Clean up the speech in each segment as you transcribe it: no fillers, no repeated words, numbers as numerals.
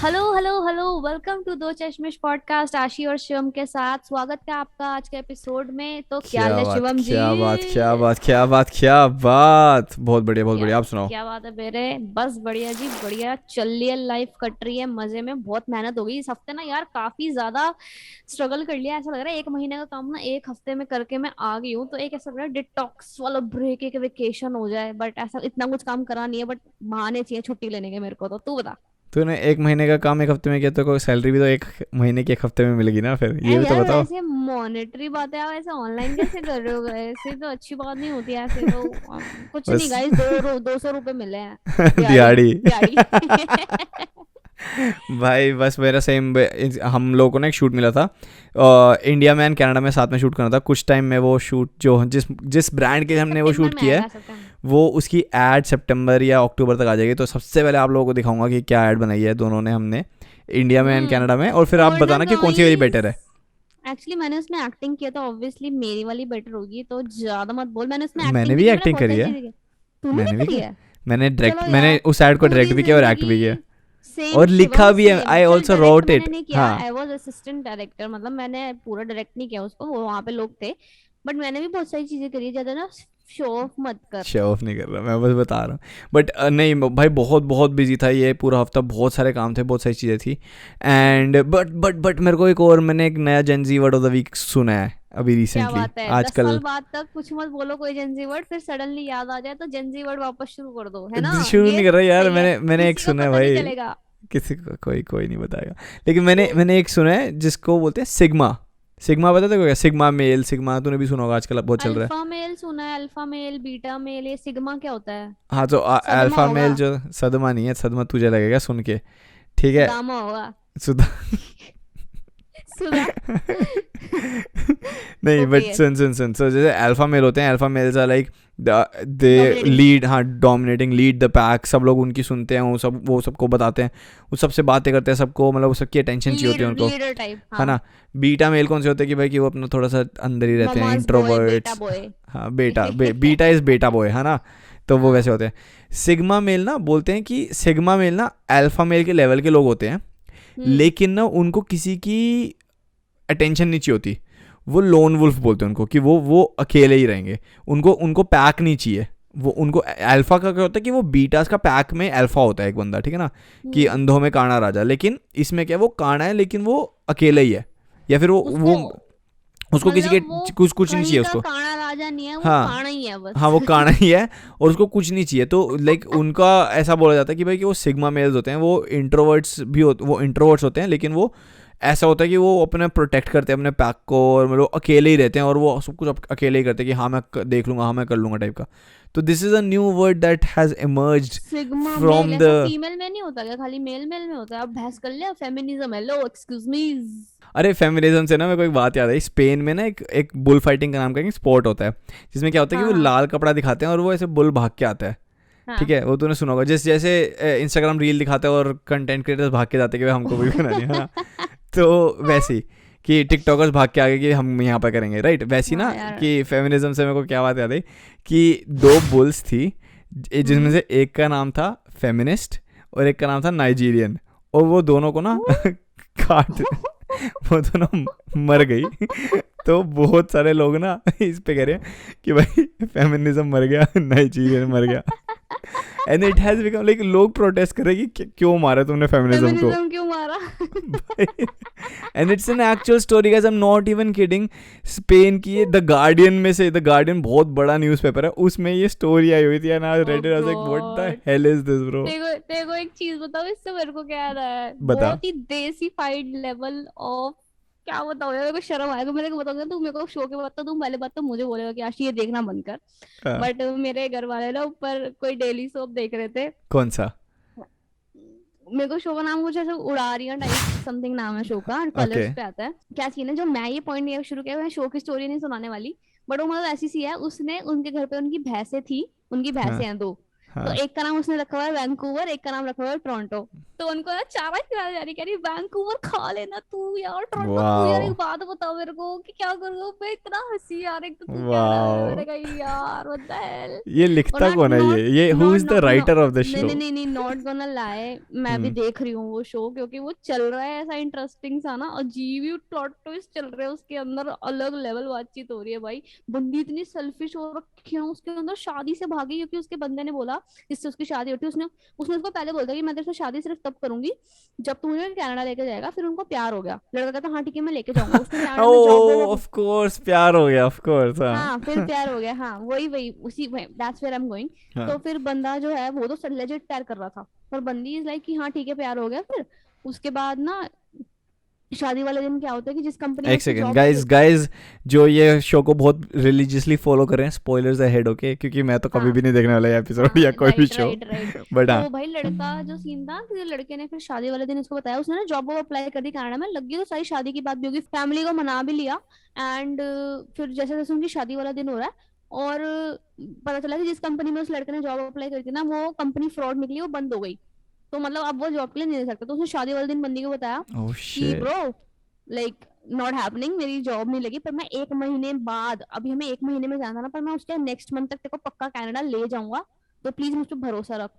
Hello hello hello, welcome to Do Chashmish podcast. आशी और शिवम के साथ स्वागत है आपका आज के एपिसोड में। तो क्या हाल क्या है बात शिवम जी? क्या बात क्या बात क्या बात क्या बात, बहुत बढ़िया बहुत क्या बढ़िया। आप सुनाओ। क्या बात है मेरे? बस बढ़िया जी, बढ़िया चल रही है, लाइफ कट रही है मजे में। बहुत मेहनत हो गई इस हफ्ते ना यार, काफी ज्यादा स्ट्रगल कर लिया। ऐसा लग रहा है एक महीने का काम ना एक हफ्ते में करके मैं आ गई हूँ। तो एक ऐसा लग रहा है डिटॉक्स वाला ब्रेक, एक वेकेशन हो जाए। बट ऐसा इतना कुछ काम करा नहीं है, बट बहाने चाहिए छुट्टी लेने के मेरे को। तो तू बता। तूने एक महीने का काम एक हफ्ते में किया तो कोई सैलरी भी तो एक महीने की एक हफ्ते में मिलेगी ना, फिर ये भी तो यार बताओ। वैसे मॉनेटरी बात है, आप ऐसे ऑनलाइन कैसे कर रहे हो? ऐसे तो अच्छी बात नहीं होती। ऐसे तो कुछ नहीं बस गाइस, 200 रुपये मिले हैं दिहाड़ी। दिहाड़ी। दिहाड़ी। भाई बस मेरा सेम। हम लोगों को ना एक शूट मिला था, इंडिया में एंड कनाडा में साथ में शूट करना था। कुछ टाइम में वो शूट जो जिस जिस ब्रांड के हमने वो सितंबर शूट में किया है, आएगा, सितंबर। वो उसकी एड सितंबर या अक्टूबर तक आ जाएगी। तो सबसे पहले आप लोगों को दिखाऊंगा कि क्या एड बनाई है दोनों ने, हमने इंडिया में एंड कनाडा में। और फिर आप और ना बताना कि कौन सी वाली गाइस, बेटर है। एक्चुअली मैंने उसमें एक्टिंग किया, तो ऑब्वियसली मेरी वाली बेटर होगी। तो ज्यादा मत बोल, मैंने उसमें मैंने एक्टिंग भी भी की, मैंने एक्टिंग बहुत करी सारी है। चीजें की। तूने भी मैंने भी करी किया। है? मैंने चलो डायरेक्ट मैंने यार, उस एड को डायरेक्ट पूरी भी किया और एक्ट भी जिंदगी किया। सेम और लिखा शिवम भी है, सेम। आई चल ऑल्सो डायरेक्ट रोट मैंने इट। नहीं किया, हाँ। आई वाज असिस्टेंट डायरेक्टर, मतलब मैंने पूरा डायरेक्ट नहीं किया उसको, वो वहां पे लोग थे। बट मैंने भी बहुत सारी चीजें करी है, ज्यादा ना शो ऑफ मत कर। शो ऑफ नहीं कर रहा, मैं बस बता रहा हूँ। बट नहीं भाई, बहुत बहुत बिजी था ये पूरा हफ्ता। बहुत सारे काम थे, बहुत सारी चीज़ें थी। एंड बट मेरे को मैंने एक नया Gen Z word of the week सुना है अभी क्या रिसेंटली बात है, 10 साल आजकल। बाद तक कुछ मत बोलो कोई जेंजी वर्ड, फिर सडनली याद आ जाए तो जेंजी वर्ड वापस शुरू कर दो, है ना? शुरू ये नहीं कर रहा यार, सही है, मैंने एक किसी को सुना है पता नहीं भाई। चलेगा। किसी को कोई कोई नहीं बताएगा। लेकिन मैंने एक सुना है जिसको बोलते हैं सिग्मा। सिग्मा पता तेरे को क्या? सिग्मा मेल, सिग्मा तूने भी सुना होगा, आजकल बहुत चल रहा है। अल्फा मेल सुना है, अल्फा मेल, बीटा मेल। ये सिग्मा क्या होता है? हाँ तो सदमा अल्फा होगा। मेल जो सदमा नहीं है, सदमा तुझे लगेगा सुन के। ठीक है। सुदामा होगा। सुधा। सुधा। नहीं ओके बट है। सुन सुन सुन, सो जैसे अल्फा मेल होते हैं, alpha males are like they dominating. Lead, हाँ डोमिनेटिंग, लीड द पैक। सब लोग उनकी सुनते हैं, वो सबको बताते हैं, वो सबसे बातें करते हैं, सबको मतलब वो सबकी अटेंशन चाहिए होती है लीडर, उनको। लीडर टाइप, है हाँ। ना। बीटा मेल कौन से होते हैं कि भाई कि वो अपना थोड़ा सा अंदर ही रहते हैं, ममाज बॉय, बेटा इंट्रोवर्ट्स। बॉय। हाँ बीटा इज बेटा बॉय, है ना। तो वो वैसे हाँ। होते हैं। सिग्मा मेल ना बोलते हैं कि सिग्मा मेल ना अल्फा मेल के लेवल के लोग होते हैं, हम्म। लेकिन ना उनको किसी की अटेंशन नहीं चाहिए होती। वो लोन वुल्फ बोलते हैं उनको, कि वो अकेले ही रहेंगे। उनको उनको पैक नहीं चाहिए। वो उनको अल्फा का क्या होता है कि वो बीटास का पैक में अल्फा होता है एक बंदा, ठीक है ना। कि हम्म। अंधों में काना राजा। लेकिन इसमें क्या है, वो काना है लेकिन वो अकेले ही है। या फिर वो उसको उसको किसी के मतलब वो कुछ कुछ नहीं कहीं चाहिए का उसको। काना राजा नहीं है, वो हाँ। काना ही है हाँ बस। वो काना ही है। और उसको कुछ नहीं चाहिए। तो लाइक उनका ऐसा बोला जाता है कि भाई कि वो सिग्मा मेल्स होते हैं, वो इंट्रोवर्ट्स होते हैं, लेकिन वो ऐसा होता है कि वो अपने प्रोटेक्ट करते हैं अपने पैक को, और मतलब अकेले ही रहते हैं, और वो सब कुछ अकेले ही करते हैं कि हाँ मैं देख लूंगा, हाँ मैं कर लूंगा टाइप का। तो this is a new word that has emerged sigma male from ऐसा द। फीमेल में नहीं होता क्या? खाली मेल मेल में होता है? अब बहस कर लिया फेमिनिज्म है, लो एक्सक्यूज मी। अरे फेमिनिज्म से ना मेरे को एक बात याद आई। स्पेन में ना एक बुल फाइटिंग का नाम का एक स्पोर्ट होता है, जिसमें क्या होता है कि हाँ वो हाँ लाल कपड़ा दिखाते हैं और वो ऐसे बुल भाग के आता है। ठीक हाँ। है, वो तूने सुना होगा, जैसे इंस्टाग्राम रील दिखाते हैं और कंटेंट क्रिएटर्स भाग के जाते हैं कि भाई हमको भी बनानी है ना। तो वैसे ही कि टिकटॉकर्स भाग के आगे कि हम यहाँ पर करेंगे, राइट? वैसी ना हाँ यार। कि फेमिनिज्म से मेरे को क्या बात याद आई कि दो बुल्स थी, जिसमें हम्म। से एक का नाम था फेमिनिस्ट और एक का नाम था नाइजीरियन। और वो दोनों को ना काट, वो दोनों मर गई। तो बहुत सारे लोग ना इस पे कह रहे हैं कि भाई फेमिनिज्म मर गया, नाइजीरियन मर गया। And it has become like, लोग प्रोटेस्ट कर रहे हैं कि क्यों मारा तुमने फेमिनिज्म को। फेमिनिज्म क्यों मारा? And it's an actual story guys, I am not even kidding. Spain की ये द गार्डियन में से, द गार्डियन बहुत बड़ा न्यूज़पेपर है, उसमें ये स्टोरी आई हुई थी and I oh read it, I was like what the god. Hell is this bro. तेरे को एक चीज बताओ, इससे मेरे को क्या याद आया है, बता। बहुत ही देसीफाइड लेवल ऑफ। क्या बताओ यार, मेरे को शर्म आएगा। मैं तेरे को बताऊंगा, तू मेरे को शो के बाद तो तुम पहले बात तो मुझे बोलेगा कि आशी ये देखना बंद कर। हाँ, बट मेरे घर वाले ना ऊपर कोई डेली सोप देख रहे थे। कौन सा? मेरे को शो का नाम कुछ ऐसा उड़ारियां टाइप समथिंग नाम है शो का, ओके। कलर्स पे आता है। क्या सीन है, जो मैं ये पॉइंट नहीं शुरू किया, मैं शो की स्टोरी नहीं सुनाने वाली। बट वो मतलब ऐसी सी है, उसने उनके घर पे उनकी भैंसें थी, उनकी हाँ भैंसें हैं दो। तो हाँ, एक का नाम उसने रखा हुआ है वैंकूवर, एक का नाम रखा हुआ है टोरंटो। तो उनको ना चारा खिला जा रही, कह रही वैंकूवर खा लेना तू यार, टोरंटो तू यार, एक वाओ, बात बता मेरे को कि क्या करूँ मैं, इतना हंसी यार, एक तो तू कनाडा में, वाओ। मैंने कहा यार व्हाट द हेल। ये और लिखता नॉट कौन है? नॉट ये who not is the not know, writer of the नहीं शो? नहीं नहीं नहीं, नॉट गोना लाए, मैं भी हम्म। देख रही हूँ वो शो, क्योंकि वो चल रहा है ऐसा इंटरेस्टिंग सा ना, अजीब ही प्लॉट ट्विस्ट चल रहे हैं उसके अंदर, अलग लेवल बातचीत हो रही है भाई। बंदी इतनी सेल्फिश हो रखी है ना उसके अंदर, शादी से भागी क्योंकि उसके बंदे ने बोला, जिससे उसकी शादी होती है, उसने उसने उसको पहले बोलता कि मैं तेरे से शादी सिर्फ तब करूंगी जब तू मुझे कनाडा लेके जाएगा। फिर उनको प्यार हो गया, लड़का कहता हाँ ठीक है मैं लेके जाऊंगा, उसने कनाडा में जॉब ओ वॉब, ऑफ कोर्स, प्यार हो गया, ऑफ कोर्स। हाँ, हाँ फिर प्यार हो गया, हाँ वही वही उसी, that's where I am going. हाँ। तो फिर बंदा जो है वो तो लेजिट प्यार कर रहा था, पर बंदी इज लाइक कि हाँ ठीक है प्यार हो गया। फिर उसके बाद ना शादी वाले दिन क्या होता है कि जिस कंपनी में एक उसको सेकेंड, जॉब लगी गाइस होती है। गाइस, जो ये शो को बहुत रिलीजियसली फॉलो कर रहे हैं, स्पॉयलर्स अहेड, ओके? क्योंकि मैं तो कभी हाँ भी नहीं देखने वाला ये एपिसोड हाँ या कोई भी right show. Right right. But हाँ। तो भाई लड़का जो सीन था कि लड़के ने फिर शादी वाले दिन इसको बताया, उसने ना जॉब वॉब अप्लाई कर दी कनाडा में, लग गई तो सारी शादी की बात भी होगी, फैमिली को मना भी लिया। एंड फिर जैसे जैसे उनकी शादी वाला दिन हो रहा है, और पता चला कि जिस कंपनी में उस लड़के ने जॉब अप्लाई करी थी ना, वो कंपनी फ्रॉड निकली, वो बंद हो गई। तो मतलब अब वो जॉब के लिए नहीं दे सकता। तो उसने शादी वाले दिन बंदी को बताया ओह कि shit. Bro, like not happening, मेरी जॉब नहीं लगी, पर मैं 1 महीने बाद, अभी हमें 1 महीने में जाना था, पर मैं उसके नेक्स्ट मंथ तक तेरे को पक्का कनाडा ले जाऊंगा, तो प्लीज मुझ पर भरोसा रख।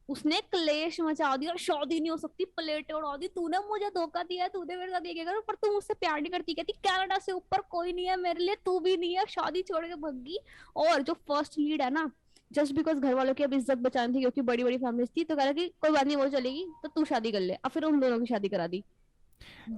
उसने क्लेश मचा दिया, और शादी नहीं हो सकती, प्लेटें उड़ा दी, तूने मुझे धोखा दिया है, तूने मेरे साथ ये क्या करा, पर तू मुझसे प्यार नहीं करती, कहती कनाडा से ऊपर कोई नहीं है मेरे लिए, तू भी नहीं है, शादी छोड़ के भगी। और जो फर्स्ट लीड है ना, जस्ट बिकॉज घर वालों की अब इज्जत बचानी थी, क्योंकि बड़ी बड़ी फैमिली थी, तो कह रहा कि कोई बात नहीं वो चलेगी, तो तू शादी कर ले। अब फिर उन दोनों की शादी करा दी।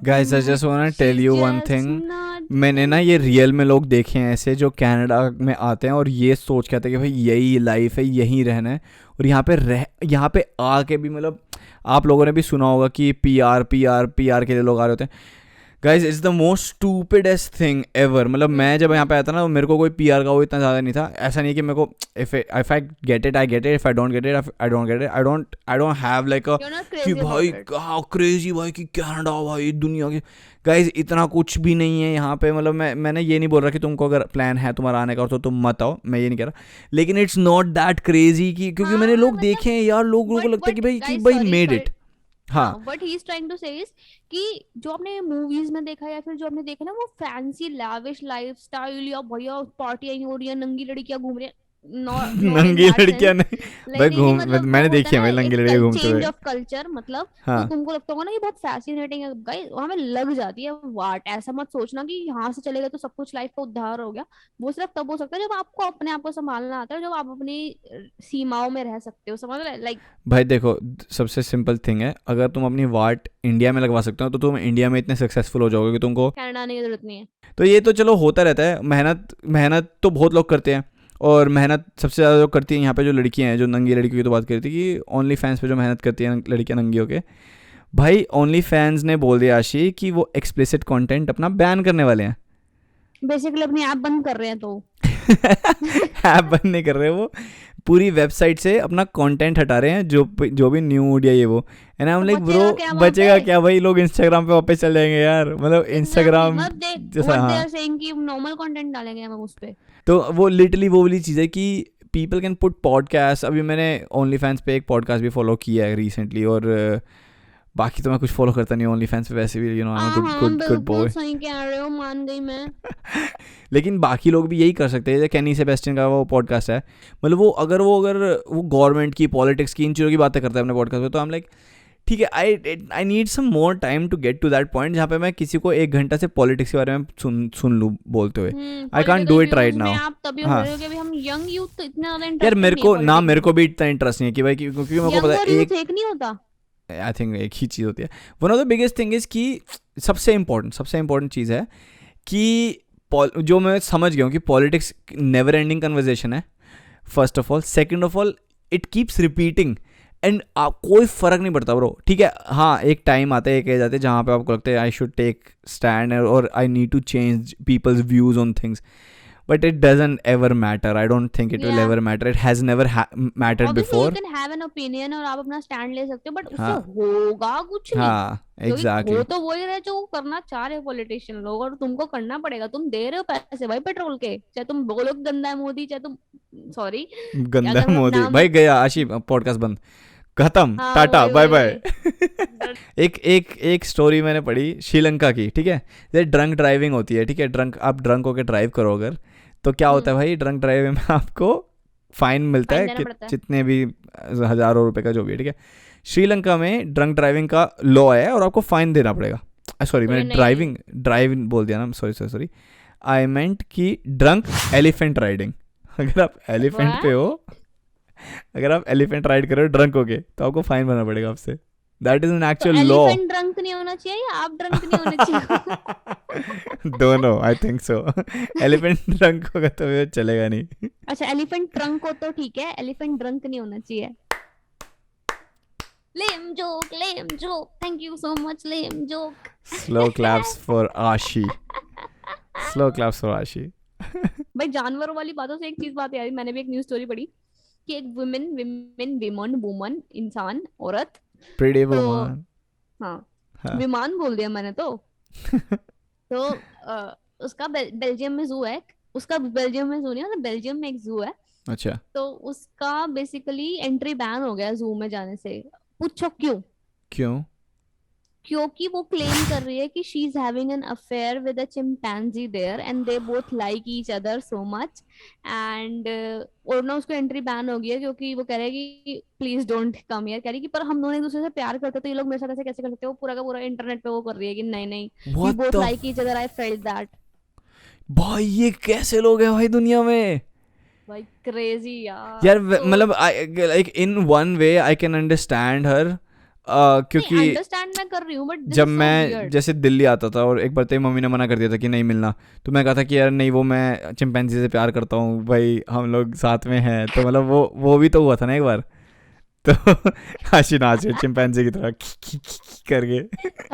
Guys I just want to tell She's you one just thing. not मैंने ना doing ये it. रियल में लोग देखे हैं ऐसे, जो कनाडा में आते हैं और ये सोच के आते हैं कि भाई यही लाइफ है, यहीं रहना है, और यहाँ पे आके भी मतलब, आप लोगों ने भी सुना होगा कि पीआर के लिए लोग आ रहे होते हैं। Guys it's the most stupidest thing ever. मतलब मैं जब यहाँ पे आया था ना, मेरे को कोई पीआर का वो इतना ज़्यादा नहीं था। ऐसा नहीं है कि मेरे को if I get it I get it, if I don't get it I don't get it, I don't have like a You're not कि crazy भाई about it. हाँ क्रेजी भाई कि कनाडा भाई दुनिया के। गाइज इतना कुछ भी नहीं है यहाँ पे। मतलब मैंने ये नहीं बोल रहा कि तुमको अगर प्लान है तुम्हारा आने का तो तुम मत आओ, मैं ये नहीं कह रहा, लेकिन इट्स नॉट दैट क्रेजी कि, क्योंकि मैंने हाँ लोग मतलब, देखे हैं यार, लोगों को लगता है बट कि गाइस भाई सॉरी मेड सॉरी, इट। हाँ हाँ, what he is trying to say is कि जो आपने मूवीज में देखा, या फिर जो आपने देखा ना, वो फैंसी लैविश लाइफस्टाइल, या भैया पार्टियां हो रही है, नंगी लड़कियां घूम रही है, नॉट इन नंगी दैट लड़कियां सेंस। नहीं भाई, लाइक नहीं नहीं, घूम मतलब वो मैंने होता देखी है है ना भाई नंगी एक लड़कियां घूमते चेंज हुए। ऑफ कल्चर, मतलब तो हाँ तुमको लगता होगा ना कि बहुत फैसिनेटिंग है गाइस, हमें लग जाती है वाट। ऐसा मत सोचना कि यहाँ से चलेगा तो सब कुछ लाइफ का उद्धार हो गया। वो सिर्फ तब हो सकता है जब आपको अपने आप को संभालना आता है, जब आप अपनी सीमाओं में रह सकते हो, समझ रहे, लाइक भाई देखो, सबसे सिंपल थिंग है, अगर तुम अपनी वाट इंडिया में लगवा सकते हो तो तुम इंडिया में इतने सक्सेसफुल हो जाओगे कि तुमको। कनाडा आने की जरूरत नहीं है। तो ये तो चलो होता रहता है, मेहनत मेहनत तो बहुत लोग करते हैं, और मेहनत सबसे ज़्यादा जो करती हैं यहाँ पे जो लड़कियाँ हैं, जो नंगी लड़कियों की तो बात करी थी कि ओनली फैंस पे जो मेहनत करती हैं लड़कियाँ नंगी होके। भाई ओनली फैंस ने बोल दिया आशी कि वो एक्सप्लिसिट कंटेंट अपना बैन करने वाले हैं। बेसिकली अपनी ऐप बंद कर रहे हैं तो ऐप बंद नहीं कर रहे वो, पूरी वेबसाइट से अपना कंटेंट हटा रहे हैं, जो भी न्यूड या ये वो। एंड आई एम तो लाइक ब्रो, बचेगा क्या वहां बचेगा पे? क्या भाई? लोग इंस्टाग्राम पे वापस चल जाएंगे यार, मतलब एग्जैक्टली, इंस्टाग्राम मतलब दे जैसा। व्हाट दे हाँ, आर सेइंग कि नॉर्मल कंटेंट डालेंगे हम उस पे। तो वो लिटरली वो वाली चीज़ है कि पीपल कैन पुट पॉडकास्ट। अभी मैंने ओनली फैंस पे एक पॉडकास्ट भी फॉलो किया है रिसेंटली, और बाकी तो मैं कुछ फॉलो करता नहीं ओनली फैंस पे वैसे भी, you know I am good हाँ गुड गुड बिल्कुल बॉय। सही कह रहे हो, मान गई मैं। लेकिन बाकी लोग भी यही कर सकते हैं। जैसे कैनी सेबेस्टियन का वो पॉडकास्ट है, मतलब वो गवर्नमेंट की, पॉलिटिक्स की, इन चीज़ों की बातें करता है अपने पॉडकास्ट में, तो आई एम लाइक ठीक है, I need some more time to get to that point जहाँ पे मैं किसी को 1 घंटा से पॉलिटिक्स के बारे में सुन लूँ बोलते हुए। I can't do political it right views में नाउ। आप तभी हो हाँ रहे हो कि अभी हम यंग यूथ तो इतना ज्यादा यार, इंटरेस्टेड नहीं है मेरे पॉलिटिक्स को में। भी इतना इंटरेस्ट नहीं है कि भाई, क्योंकि मेरे को यंग पता और है यूथ एक नहीं होता। आई थिंक एक ही चीज़ होती है। One of the biggest thing is कि सबसे इम्पोर्टेंट चीज़ है कि जो मैं समझ गया हूँ कि पॉलिटिक्स नेवर एंडिंग कन्वर्जेशन है, first of all. Second of all, it keeps repeating, and कोई फ़र्क नहीं पड़ता ब्रो। ठीक है, हाँ एक टाइम आता है, एक एज आते हैं जहाँ पे आपको लगता है आई शुड टेक स्टैंड और I need to change people's views on things, but it doesn't ever matter. I don't think it will Yeah. ever matter. It has never mattered Obviously you before. can have an opinion और आप अपना stand ले सकते हो, but उससे हाँ होगा कुछ नहीं, हाँ क्योंकि हो एग्जैक्टली तो वही रहे जो वो करना चाह रहे पॉलिटिशियन लोग, और तुमको करना पड़ेगा। तुम दे रहे हो पैसे भाई पेट्रोल के, चाहे तुम बोलो कि गंदा है मोदी, चाहे तुम, सॉरी, गंदा अगर मतलब मोदी नाम, भाई गया आशी पॉडकास्ट बंद खत्म हाँ टाटा वही बाय वही बाय। वही। एक एक एक स्टोरी मैंने पढ़ी श्रीलंका की, ठीक है। ये ड्रंक ड्राइविंग होती है, ठीक है। ड्रंक आप ड्रंक होकर ड्राइव करो अगर, तो क्या होता है भाई, ड्रंक ड्राइविंग में आपको फाइन मिलता फाइन है देना कि पड़ता है। जितने भी हज़ारों रुपए का जो भी है, ठीक है। श्रीलंका में ड्रंक ड्राइविंग का लॉ है और आपको फाइन देना पड़ेगा। सॉरी अरे मैंने नहीं, ड्राइविंग बोल दिया ना, सॉरी सॉरी सॉरी। आई मेंट कि ड्रंक एलिफेंट राइडिंग। अगर आप एलिफेंट पे व्हाट? हो, अगर आप एलिफेंट राइड करो ड्रंक होके, तो आपको फाइन भरना पड़ेगा आपसे। दैट इज एन तो एक्चुअल लॉ। एलिफेंट ड्रंक नहीं होना चाहिए या आप ड्रंक नहीं होने चाहिए? दोनों I think so. Elephant drunk होगा तो फिर चलेगा नहीं। अच्छा एलिफेंट ट्रंक हो तो ठीक है, एलिफेंट ड्रंक नहीं होना चाहिए। Lame joke, thank you so much lame joke. Slow claps for Ashi, slow claps for Ashi. भाई जानवरों वाली बातों से एक चीज बात यार, मैंने भी एक न्यूज स्टोरी पढ़ी कि एक वुमेन विमेन विमन वुमन इंसान औरत, प्रीटी तो वुमन। हाँ हाँ विमान बोल दिया मैंने तो उसका बेल्जियम में जू है, उसका बेल्जियम में जू नहीं मतलब बेल्जियम में एक जू है। अच्छा तो उसका बेसिकली एंट्री बैन हो गया जू में जाने से। पूछो क्यों? क्यों? क्योंकि वो क्लेम कर रही है कि she is having an affair with a chimpanzee there and they both like each other so much and, और ना उसको एंट्री बैन हो गई है क्योंकि वो कह रहे हैं कि प्लीज डोंट कम हियर। कह रही है कि पर हम दोनों एक दूसरे से प्यार करते तो ये लोग मेरे साथ ऐसे कैसे कर सकते हो? वो पूरा का पूरा इंटरनेट पे वो कर रही है कि नहीं नहीं, we what both the like each other, I felt that. भाई ये कैसे लोग हैं भाई दुनिया में? भाई क्रेजी यार। यार तो मतलब like in one way I can understand her, नहीं क्योंकि अंडरस्टैंड मैं कर रही हूँ, बट दिस जब इज सो मैं वियर्ड। जैसे दिल्ली आता था और एक बार तेरी मम्मी ने मना कर दिया था कि नहीं मिलना, तो मैं कहा था कि यार नहीं वो मैं चिंपैंजी से प्यार करता हूँ भाई, हम लोग साथ में हैं, तो मतलब वो भी तो हुआ था ना एक बार। तो हाशी नाच रही चिंपैंजी की तरह करके।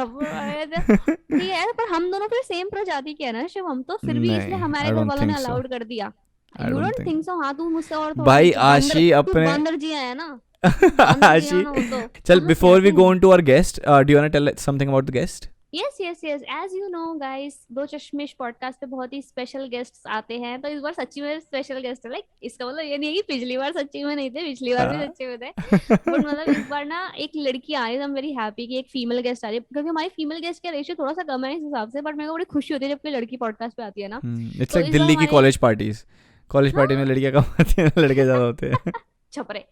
अब ठीक है पर हम दोनों फिर सेम प्रजाति के है ना शिव, हम तो फिर भी इसलिए नहीं हमारे आई घर डोंट वालों ने थिंक सो, अलाउड कर दिया। I you don't don't think. Think so? हाँ तू मुझसे और थोड़ा भाई तू बंदर, आशी तू अपने बंदर जी है ना, तू बंदर जी है आशी ना वो तो। चल कहाँ से है before we too? Go on to our guest, do you want to tell something about the guest? Yes yes yes, as you know guys, Do Chashmish podcast पे बहुत ही स्पेशल गेस्ट्स आते हैं, तो इस बार सच्ची में स्पेशल गेस्ट है। लाइक इसका मतलब ये नहीं है कि पिछली बार सच्ची में नहीं थे, पिछली बार भी सच्ची में थे, बट मतलब इस बार ना एक लड़की आ रही है। आई एम वेरी हैप्पी कि एक फीमेल गेस्ट आ रही है, क्योंकि हमारी फीमेल गेस्ट का रेशियो थोड़ा सा कम है इस हिसाब से, बट मेरे को बड़ी खुशी होती है जब कोई लड़की पॉडकास्ट पे आती है ना। इट्स तो लाइक इस बार दिल्ली की हमारे कॉलेज पार्टीज। कॉलेज पार्टी में लड़कियां कम होती हैं, लड़के ज्यादा होते हैं। छपरे।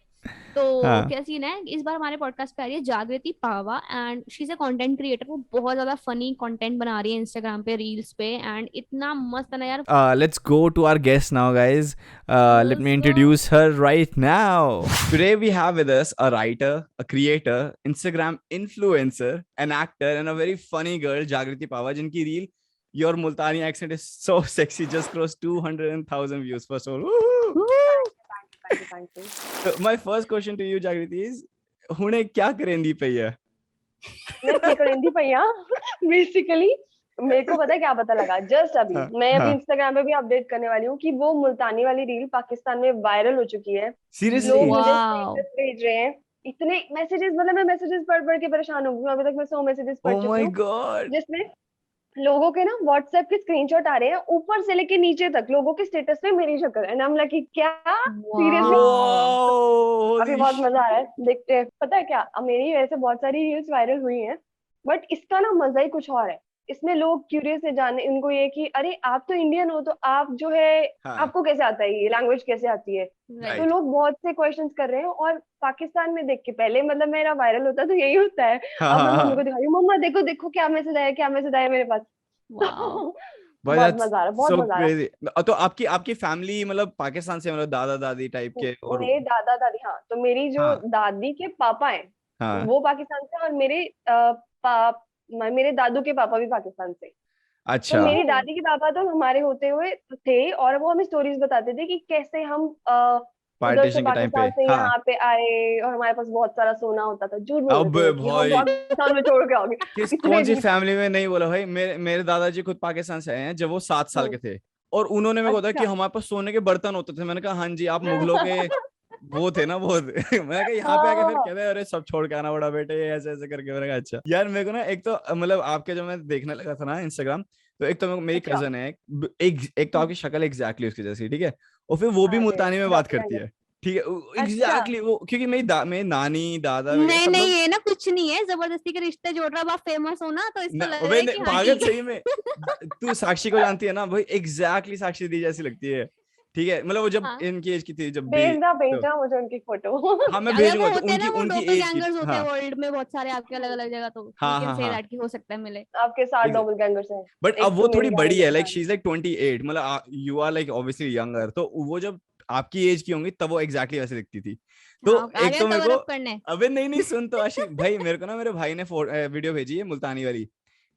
तो हाँ क्या सीन है, इस बार हमारे पॉडकास्ट पे आ रही है Jagriti Pawa and she is a content creator. वो बहुत ज्यादा फनी कंटेंट बना रही है इंस्टाग्राम पे, रील्स पे, एंड इतना मस्त है ना यार। Let's go to our guest now, guys. Let me Let's go. introduce her right now. Today, we have with us a writer, a creator, Instagram influencer, an actor, and a very funny girl, Jagriti Pava, jinki reel, Your Multani accent is so sexy, just crossed 200,000 views. First of all, woohoo! Woohoo! Thank you. So my first question to you, Jagriti, is हुणे क्या करेंदी पई है? मैं केकड़ेंदी पैया basically मेरे को पता है क्या पता लगा जस्ट अभी हाँ, मैं अभी हाँ। इंस्टाग्राम पे भी अपडेट करने वाली हूँ कि वो मुल्तानी वाली रील पाकिस्तान में वायरल हो चुकी है। Seriously? लोग मुझे Wow. स्टेटस भेज रहे हैं, इतने मैसेजेस, मतलब मैं मैसेजेस पढ़ के परेशान हो गई हूँ। अभी तक मैं 100 मैसेजेस पढ़ Oh चुकी my हूँ God! जिसमें लोगों के ना व्हाट्सएप के स्क्रीनशॉट आ रहे हैं, ऊपर से लेके नीचे तक लोगों के स्टेटस पे मेरी शक्ल है, नाम लाइक क्या सीरियसली। Wow. अभी Holy बहुत मजा आ रहा है, shit! देखते हैं। पता है क्या, अब मेरी वजह से बहुत सारी रील्स वायरल हुई हैं, बट इसका ना मजा ही कुछ और है। इसमें लोग क्यूरियस है जानने, उनको ये कि अरे आप तो इंडियन हो तो आप जो है हाँ, आपको कैसे आता है, ये लैंग्वेज कैसे आती है। तो Right. right. लोग बहुत से क्वेश्चंस कर रहे हैं और पाकिस्तान में देख के, पहले मतलब मेरा वायरल होता तो यही होता है। हाँ, अब मैं हाँ, मम्मी को हाँ. दिखाई, मम्मा देखो देखो क्या मैसेज आया, क्या मैसेज आया मेरे पास। Wow. But बहुत that's मजा आ रहा है, बहुत so मजा आ रहा है। crazy. तो आपकी आपकी फैमिली मतलब पाकिस्तान से, मतलब दादा दादी टाइप के और? मेरे दादा दादी, हाँ, तो मेरी जो हाँ दादी के पापा हैं हाँ वो पाकिस्तान से, और मेरे दादू के पापा भी पाकिस्तान से। तो अच्छा मेरी Oh. दादी के पापा तो हमारे होते हुए थे, और वो हमें स्टोरीज बताते थे कि कैसे हम उधर से पार्टीशन के टाइम पे। पाकिस्तान से हाँ यहाँ पे आए और हमारे पास बहुत सारा सोना होता था। झूठ बोल अब रहे थे कि हम भाई पाकिस्तान में छोड़ के आ गए। किस इतने कौन सी झूठ। फैमिली में नहीं बोला भाई, मेरे मेरे दादाजी खुद पाकिस्तान से आए हैं जब वो 7 साल हम्म, के थे। और उन्होंने मेरे को बताया कि अच्छा। हमारे पास सोने के बर्तन होते थे। मैंने कहा हाँ जी, आप मुगलों के वो थे ना बहुत। मैंने कहा यहाँ पे आके फिर हाँ कहते हैं अरे सब छोड़ के आना पड़ा बेटे, ये ऐसे ऐसे करके। मैंने कहा अच्छा यार। मेरे को ना एक तो मतलब आपके जब मैं देखने लगा था ना इंस्टाग्राम, तो एक तो मेरी अच्छा। कजन है एक तो आपकी शक्ल एग्जैक्टली उसकी जैसी, ठीक है। और फिर वो भी अरे मुल्तानी में बात करती डॉक्टर। है, ठीक है। अच्छा। एग्जैक्टली वो, क्योंकि मेरी नानी दादा वगैरह नहीं सब नहीं, लोग ये ना कुछ नहीं है, जबरदस्ती के रिश्ते जोड़ रहा, अब आप फेमस हो ना तो इसको लग रहा अबे है कि हाँ पागल ठीक सही में। है। तू साक्षी को जानती है ना भाई, एग्जैक्टली साक्षी दी जैसी लगती है, ठीक है। मतलब वो जब हाँ, इनकी एज की थी जब भी। भेजना तो भेजना मुझे उनकी फोटो। हाँ मैं अगर भेजूंगा, वो तो होते हैं उनकी ना, वो उनकी डोपल एज की। गैंगर्स होते हैं हाँ वर्ल्ड में बहुत सारे आपके अलग अलग जगह, तो वी हाँ कैन हाँ से हाँ। दैट कि हो सकता है मिले। आपके 7 डबल गैंगर्स हैं। बट अब एक वो तो थोड़ी मेरी जान बड़ी है, लाइक पहचान शी इज लाइक 28, मतलब you are like obviously younger, तो वो जब आपकी एज की होंगी तब वो एग्जैक्टली वैसे दिखती थी। तो हाँ, आ एक गया तो मेरे कवर को, अप करने। अबे नहीं नहीं सुन तो आशी भाई, मेरे को ना मेरे भाई ने वीडियो भेजी है मुल्तानी वाली,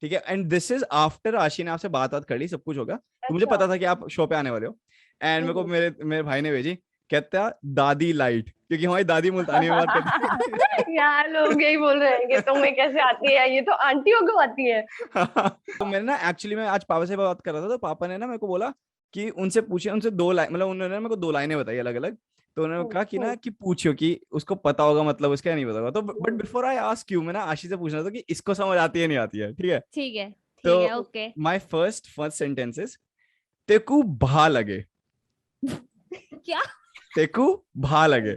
ठीक है। एंड दिस इज आफ्टर आशी ने आपसे बात कर ली, सब कुछ होगा, तो मुझे अच्छा। पता था कि आप शो पे आने वाले हो। एंड मेरे को हम्म। मेरे मेरे भाई ने भेजी, कहता दादी लाइट, क्योंकि हमारी दादी मुल्तानी में बात करती है। यार लोग यही बोल रहे हैं कि तुम्हें कैसे आती है, ये तो आंटियों को आती है। तो मैंने ना एक्चुअली मैं आज पापा से बात कर रहा था, तो पापा ने ना मेरे को बोला कि उनसे पूछे, उनसे 2 लाइन, मतलब उन्होंने मेरे को 2 लाइनें बताई अलग अलग। तो उन्होंने हम्म। कहा कि ना हम्म। कि पूछियो कि उसको पता होगा, मतलब उसका या नहीं पता होगा। तो but hmm. Before I ask you, मैं ना आशी से पूछना था कि इसको समझ आती है नहीं आती है, ठीक है। ठीक है, ठीक है, तो okay. My first sentence is, तेकू भा लगे। क्या? तेकू भा लगे।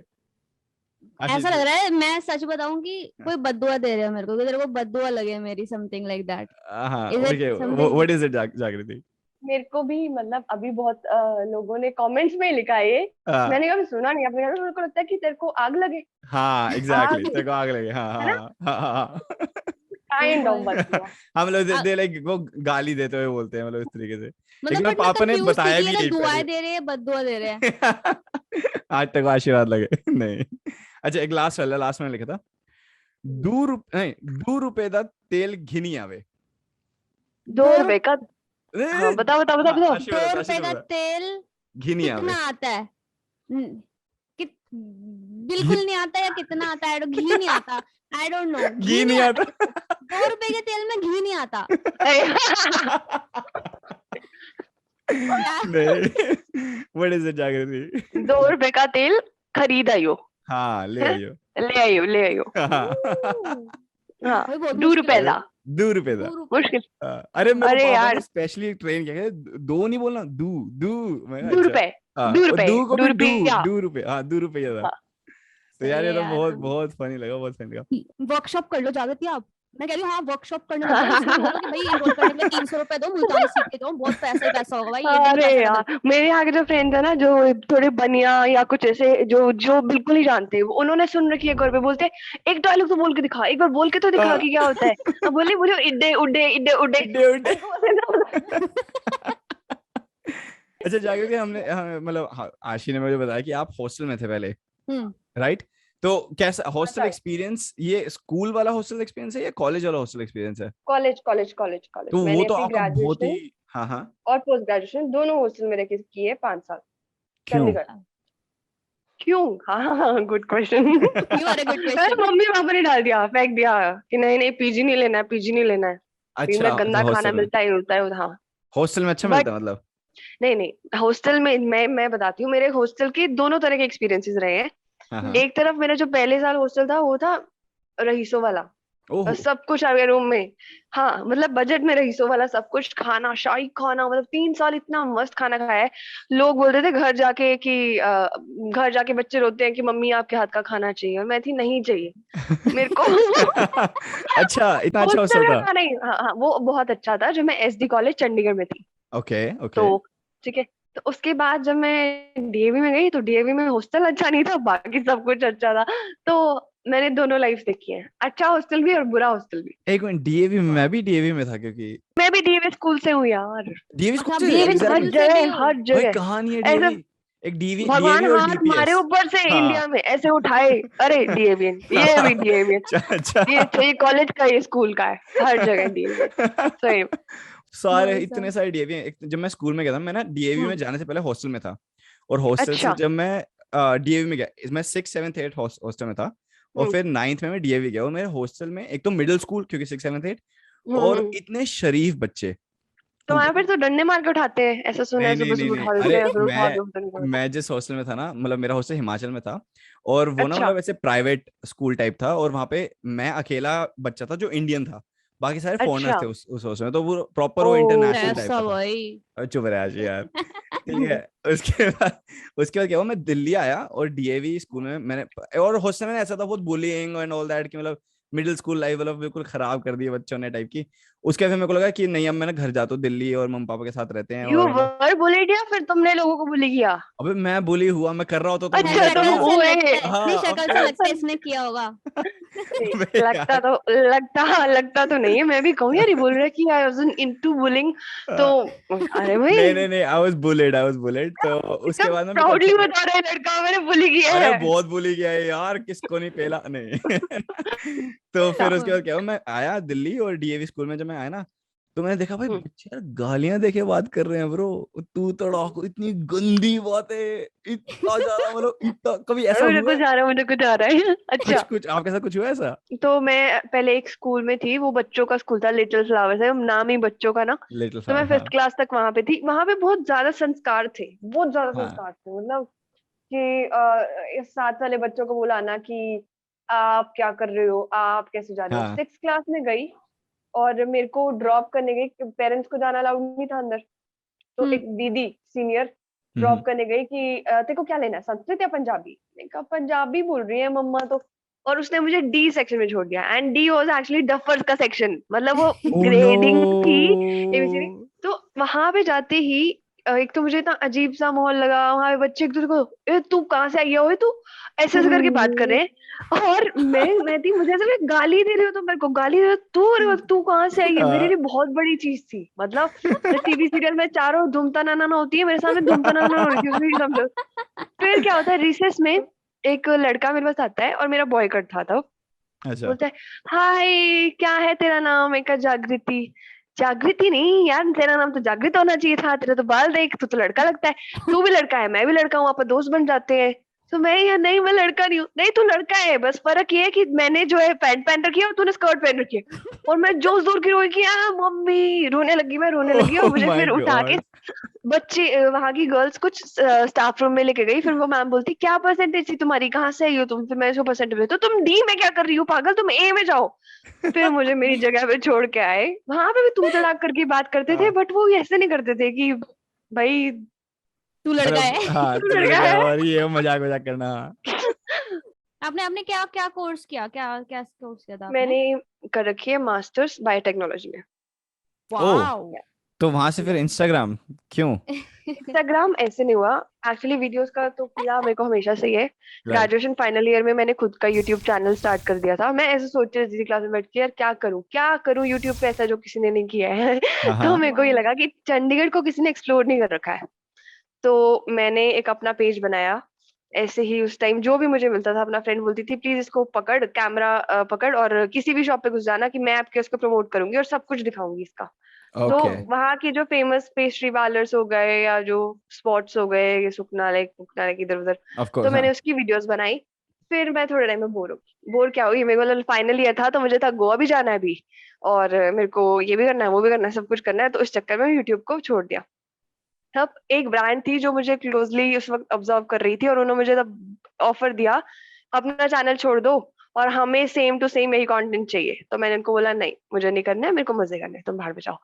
आशीष ऐसा लग बोल। रहा है, मैं सच बताऊं कि कोई बददुआ दे रहे हो मेरे को, कि तेरे को बददुआ लगे मेरी, समथिंग लाइक दैट। हाँ is it okay, something? What is it जागृति? मेरे को भी मतलब अभी बहुत लोगों ने कमेंट्स में ही लिखा है ये। हाँ मैंने कभी सुना नहीं अपने घर में। मेरे को लगता है कि तेरे को आग लगे। हाँ एग्जैक्टली, आग। तेरे को आग लगे, हाँ है ना। हाँ हाँ हाँ हाँ। ओ काइंड ऑफ भाई। बदुआ। हम लोग आ, दे लाइक वो गाली देते हुए बोलते हैं, मतलब इस तरीके से। मतलब लेकिन मैं बट मैं पापा ने कंफ्यूज थी बताया कि भी ये लोग नहीं पहले। दुआएं दे रहे हैं बददुआ दे रहे हैं। आज तक आशीर्वाद लगे नहीं। अच्छा एक लास्ट वाला, लास्ट में लिखा था, 2 रुपए का तेल घिनी आवे। 2 रुपए का। हाँ ए, बताओ बताओ बताओ हाँ बताओ। आशीष दो बता, आशीष रुपए का बता। तेल घिनी कितना आवे। आता है? न- कि घी, बिल्कुल नहीं आता या कितना आता है? घी नहीं आता। आई डोंट नो, घी घी नहीं नहीं आता। आता। 2 रुपए के तेल में घी नहीं आता? क्या? नहीं, व्हाट इज इट जागृति? 2 रुपए का तेल खरीद आयो। हाँ ले है। आइयो। ले आयो ले आयो। हाँ। हाँ। भाई बहुत दो मुश्किल रुपए है। दा। 2 रुपए था। 2 रुपए? मुश्किल। अरे मेरे को हाँ। अरे पापा ने यार। स्पेशली ट्रेन किया है, दो नहीं बोलना, दू दू। मैं कहा, दो अच्छा। रुपए हाँ, दो और रुपए दू को दो भी डू, रुपया। 2 रुपए, हाँ 2 रुपया था। हाँ। तो सही यार ये है तो यार। बहुत बहुत फनी लगा, बहुत फनी लगा। वर्कशॉप कर लो जागृति आप। मैं कह रही हूँ हाँ, वर्कशॉप करने लग जाओ, इसको भी बोलो कि भाई इनरोल करने के लिए 300 रुपए दो, मुल्तानी सीख के दो, बहुत पैसा ही पैसा होगा भाई, एक दिन में अरे पैसा डबल। यार मेरे यहाँ के जो फ्रेंड्स है ना, जो थोड़े बनिया या कुछ ऐसे जो जो बिल्कुल नहीं जानते, उन्होंने सुन रखी है घर पे, बोलते एक डायलॉग तो बोल के दिखा, एक बार बोल के तो दिखा कि क्या होता है। अब बोली बोली इड्डे उड्डे इड्डे उड्डे। इड्डे उड्डे। उनको बोले ना। अच्छा जागृति, मतलब आशी ने मुझे बताया कि आप हॉस्टल में थे पहले, हम्म। राइट? तो कैसा हॉस्टल अच्छा। एक्सपीरियंस, ये स्कूल वाला हॉस्टल एक्सपीरियंस है या कॉलेज वाला हॉस्टल एक्सपीरियंस है? कॉलेज कॉलेज कॉलेज कॉलेज तो वो मैंने तो अपनी आपका बहुत ही, ग्रेजुएशन हाँ हाँ। और पोस्ट ग्रेजुएशन दोनों हॉस्टल में रह के की है 5 साल। क्यों? चंडीगढ़। क्यों? हाँ हाँ good question. You are a good question. Mummy papa ने डाल दिया, फेंक दिया कि नहीं नहीं पीजी नहीं लेना है, पीजी नहीं लेना है। पीजी अच्छा में अच्छा, गंदा खाना हॉस्टल में, मिलता ही होता है। हाँ। हॉस्टल में अच्छा बट मिलता है मतलब? नहीं नहीं, हॉस्टल में मैं बताती हूँ, मेरे हॉस्टल के दोनों तरह के एक्सपीरियंसेस रहे हैं। हाँ हाँ। हम्म। एक तरफ मेरा जो पहले साल हॉस्टल था वो था रईसों वाला। ओह। सब कुछ आ गया रूम में। हाँ मतलब बजट में रईसों वाला सब कुछ, खाना शाही खाना, मतलब 3 साल इतना मस्त खाना खाया है। लोग बोलते थे घर जाके कि घर जाके बच्चे रोते हैं कि मम्मी आपके हाथ का खाना चाहिए, और मैं थी नहीं चाहिए मेरे को। अच्छा इतना अच्छा हॉस्टल हॉस्टल का था? खाना ही, हाँ हाँ वो बहुत अच्छा था, जो मैं एसडी कॉलेज चंडीगढ़ में थी। Okay okay. तो ठीक है। तो उसके बाद जब मैं डीएवी में गई, तो डीएवी में हॉस्टल अच्छा नहीं था, बाकी सब कुछ अच्छा था। तो मैंने दोनों लाइफ देखी है, अच्छा हॉस्टल भी और बुरा हॉस्टल भी। एक मिनट, डीएवी में, मैं भी डीएवी में था, क्योंकि मैं भी डीएवी स्कूल से हूँ यार। डीएवी अच्छा, स्कूल आप से डीएवी डीएवी हर एग्जैक्टली। स्कूल से भी जगह हो? हर भाई जगह। कहानी है ऐसे डीएवी, एक डीवी डीएवी भगवान और हाथ मारे डीपीएस। ऊपर से हाँ। इंडिया में ऐसे उठाए, अरे डीएवीएन, ये भी डीएवीएन। अच्छा ये अच्छा। तो ये कॉलेज का, ये स्कूल का है, हर जगह डीएवीएन। सही। सारे भाई इतने साहब। सारे डीएवी। जब मैं स्कूल में गया था, मैं ना डीएवी में हम्म। जाने से पहले हॉस्टल में था। और हॉस्टल से अच्छा। जब मैं डीएवी में गया, मैं 6 7 8 हॉस्टल में था। और हम्म। फिर 9th में मैं डीएवी गया, और मेरे हॉस्टल में एक तो मिडिल स्कूल, क्योंकि 6 7 8, हम्म। और इतने शरीफ बच्चे, तुम्हारे पर तो डंडे मार के उठाते हैं, ऐसा सुना नहीं है, नहीं सुबह नहीं सुबह नहीं, उठा देते अरे हैं, फिर उठा मैं दो फिर उठा दो। मैं जिस हॉस्टल में था ना, मतलब मेरा हॉस्टल हिमाचल में था, और वो ना अच्छा मतलब ऐसे प्राइवेट स्कूल टाइप था, और वहाँ पे मैं अकेला बच्चा था जो इंडियन था, बाकी सारे फॉरेनर्स अच्छा। थे उस हॉस्टल में, तो वो प्रॉपर वो ओ। इंटरनेशनल टाइप ऐसा का था। भाई। चुप रहे आज यार। ठीक है। उसके बाद क्या हुआ, मैं दिल्ली आया और डीएवी स्कूल में मैंने, और हॉस्टल में ऐसा था बहुत बुलिंग एंड ऑल दैट, कि मतलब मिडिल स्कूल लाइफ मतलब बिल्कुल खराब कर दी है बच्चों ने टाइप की। उसके बाद फिर मेरे को लगा कि नहीं, अब मैं ना घर जाता हूँ दिल्ली, और मम्मी पापा के साथ रहते हैं, यू और मतलब वर बुलेट या फिर तुमने लोगों को बुली किया? अबे मैं बुली हुआ, मैं कर रहा होता तो नहीं अच्छा रहता तुम ना। शक्ल से हुए। लगता है, नहीं हाँ अब शक्ल से फिर लगता है इसने किया होगा। नहीं, अबे लगता यार। तो लगता तो नहीं है, मैं भी कहूँ यार ये बोल रहा है कि आई वाज इनटू बुलिंग। तो अरे नहीं भाई, नहीं नहीं, आई वाज बुलेट तो। उसके एकदम बाद ना मेरे को अच्छा प्राउडली लगा। बता रहे हैं लड़का मैंने बुली किया अरे है। बहुत बुली किया है यार, किसको नहीं पेला नहीं। तो अच्छा। फिर उसके बाद क्या हुआ, मैं आया दिल्ली और डीएवी स्कूल में जब मैं आया ना, तो मैंने देखा भाई हम्म। बच्चे यार गालियां देके बात कर रहे हैं ब्रो। तू तड़ाको, इतनी गंदी बातें, इतना ज्यादा, मतलब इतना कभी ऐसा मुझे हुआ कुछ है? आ रहा है, मुझे कुछ आ रहा है। कुछ अच्छा। कुछ आपके साथ कुछ हुआ है ऐसा? तो मैं पहले एक स्कूल में थी, वो बच्चों का स्कूल था, लिटिल फ्लावर्स है नाम ही बच्चों का ना। लिटिल तो मैं फ्लावर, फिफ्थ हाँ। क्लास तक वहां पे थी, वहां पे बहुत ज्यादा संस्कार थे, बहुत ज्यादा हाँ संस्कार थे, मतलब कि इस साथ वाले बच्चों को बुलाना कि आप क्या कर रहे हो, आप कैसे जा रहे हो। हाँ। सिक्स क्लास में गई और मेरे को ड्रॉप करने गई, पेरेंट्स को जाना अलाउड नहीं था अंदर। तो हम्म। एक दीदी सीनियर ड्रॉप हम्म। करने गई कि तेरे को क्या लेना है, संस्कृत या पंजाबी? मैंने कहा पंजाबी बोल रही है मम्मा तो। और उसने मुझे डी सेक्शन में छोड़ दिया, and D was actually duffers का सेक्शन, मतलब वो ओह नो। ग्रेडिंग थी एबीसीडी। तो वहां पे जाते ही एक तो मुझे इतना अजीब सा माहौल लगा, वहां पे बच्चे एक दूसरे को, ए तू कहाँ से आई है, ओए तू, ऐसे ऐसे करके बात कर रहे हैं। और मैं थी, मुझे ऐसा लगा गाली दे रहे हो, तो मेरे को गाली दे रहे हो तू, अरे तू कहाँ से आई है, मेरे लिए बहुत बड़ी चीज थी, मतलब टीवी सीरियल में चारों धूमता नाना होती है, मेरे सामने धूमता नाना हो रही थी उसमें, समझो। फिर क्या होता है, रिसेस में एक लड़का मेरे पास आता है, और मेरा बॉय कट था तब। अच्छा। बोलता है, हाय क्या है तेरा नाम? मैं कहा जागृति। जागृति नहीं यार, तेरा नाम तो जागृत होना चाहिए था, तेरे तो बाल देख, तू तो लड़का लगता है। तू भी लड़का है, मैं भी लड़का हूँ, आप दोस्त बन जाते हैं। तो मैं, यार नहीं मैं लड़का नहीं हूँ। नहीं तू लड़का है, बस फर्क ये है कि मैंने जो है पैंट पहन रखी है और तूने स्कर्ट पहन रखी है। और मैं जोश जोर की रोई कि मम्मी, रोने लगी, मैं रोने लगी, और ओह मुझे माय फिर उठा के गॉड। बच्चे वहां की गर्ल्स कुछ स्टाफ रूम में लेके गई। फिर वो मैम बोलती, क्या परसेंटेज थी तुम्हारी, कहाँ से आई हो तुम? फिर मैं इसको परसेंटेज, तो तुम डी में क्या कर रही हो पागल, तुम ए में जाओ। फिर मुझे मेरी जगह पे छोड़ के आए, वहां पे भी तू तड़ाक करके बात करते थे, हाँ बट वो ऐसे नहीं करते थे कि भाई तू लड़का मतलब, है। हाँ तू तो लड़का लड़का है, है। और ये मजाक मजाक करना, हाँ। आपने आपने क्या क्या कोर्स किया, क्या क्या कोर्स किया था आपने? मैंने कर रखी है मास्टर्स बायोटेक्नोलॉजी में। ओह, वाओ। तो वहां से फिर इंस्टाग्राम क्यों? इंस्टाग्राम ऐसे नहीं हुआ, एक्चुअली वीडियोस का तो किया मेरे को हमेशा से ही है। राइट। ग्रेजुएशन फाइनल ईयर में मैंने खुद का यूट्यूब चैनल स्टार्ट कर दिया था। मैं ऐसे सोच रही थी क्लास में बैठ के, यार क्या करूं यूट्यूब पे ऐसा जो किसी ने नहीं किया है। हाँ तो हाँ। मेरे को ये लगा कि चंडीगढ़ को किसी ने एक्सप्लोर नहीं कर रखा है। तो मैंने एक अपना पेज बनाया, ऐसे ही उस टाइम जो भी मुझे मिलता था, अपना फ्रेंड बोलती थी प्लीज इसको पकड़, कैमरा पकड़ और किसी भी शॉप पे घुस जाना कि मैं आपके उसको प्रमोट करूंगी और सब कुछ दिखाऊंगी इसका। तो ओके। वहाँ के जो फेमस पेस्ट्री पार्लर्स हो गए या जो स्पॉट्स हो गए, ये सुखना लेक इधर उधर, ऑफ तो कोर्स, हाँ। मैंने उसकी वीडियोस बनाई। फिर मैं थोड़े टाइम में बोर हो गई। बोर क्या हुई, मेरे को फाइनल ईयर था, तो मुझे था गोवा भी जाना है अभी, और मेरे को ये भी करना है वो भी करना है, सब कुछ करना है, तो इस चक्कर में यूट्यूब को छोड़ दिया। तब एक ब्रांड थी जो मुझे क्लोजली उस वक्त ऑब्जर्व कर रही थी, और उन्होंने मुझे तब ऑफर दिया, अपना चैनल छोड़ दो और हमें सेम टू सेम यही कंटेंट चाहिए। तो मैंने उनको बोला नहीं मुझे नहीं करना है, मेरे को मजे करने हैं, तुम बाहर बचाओ।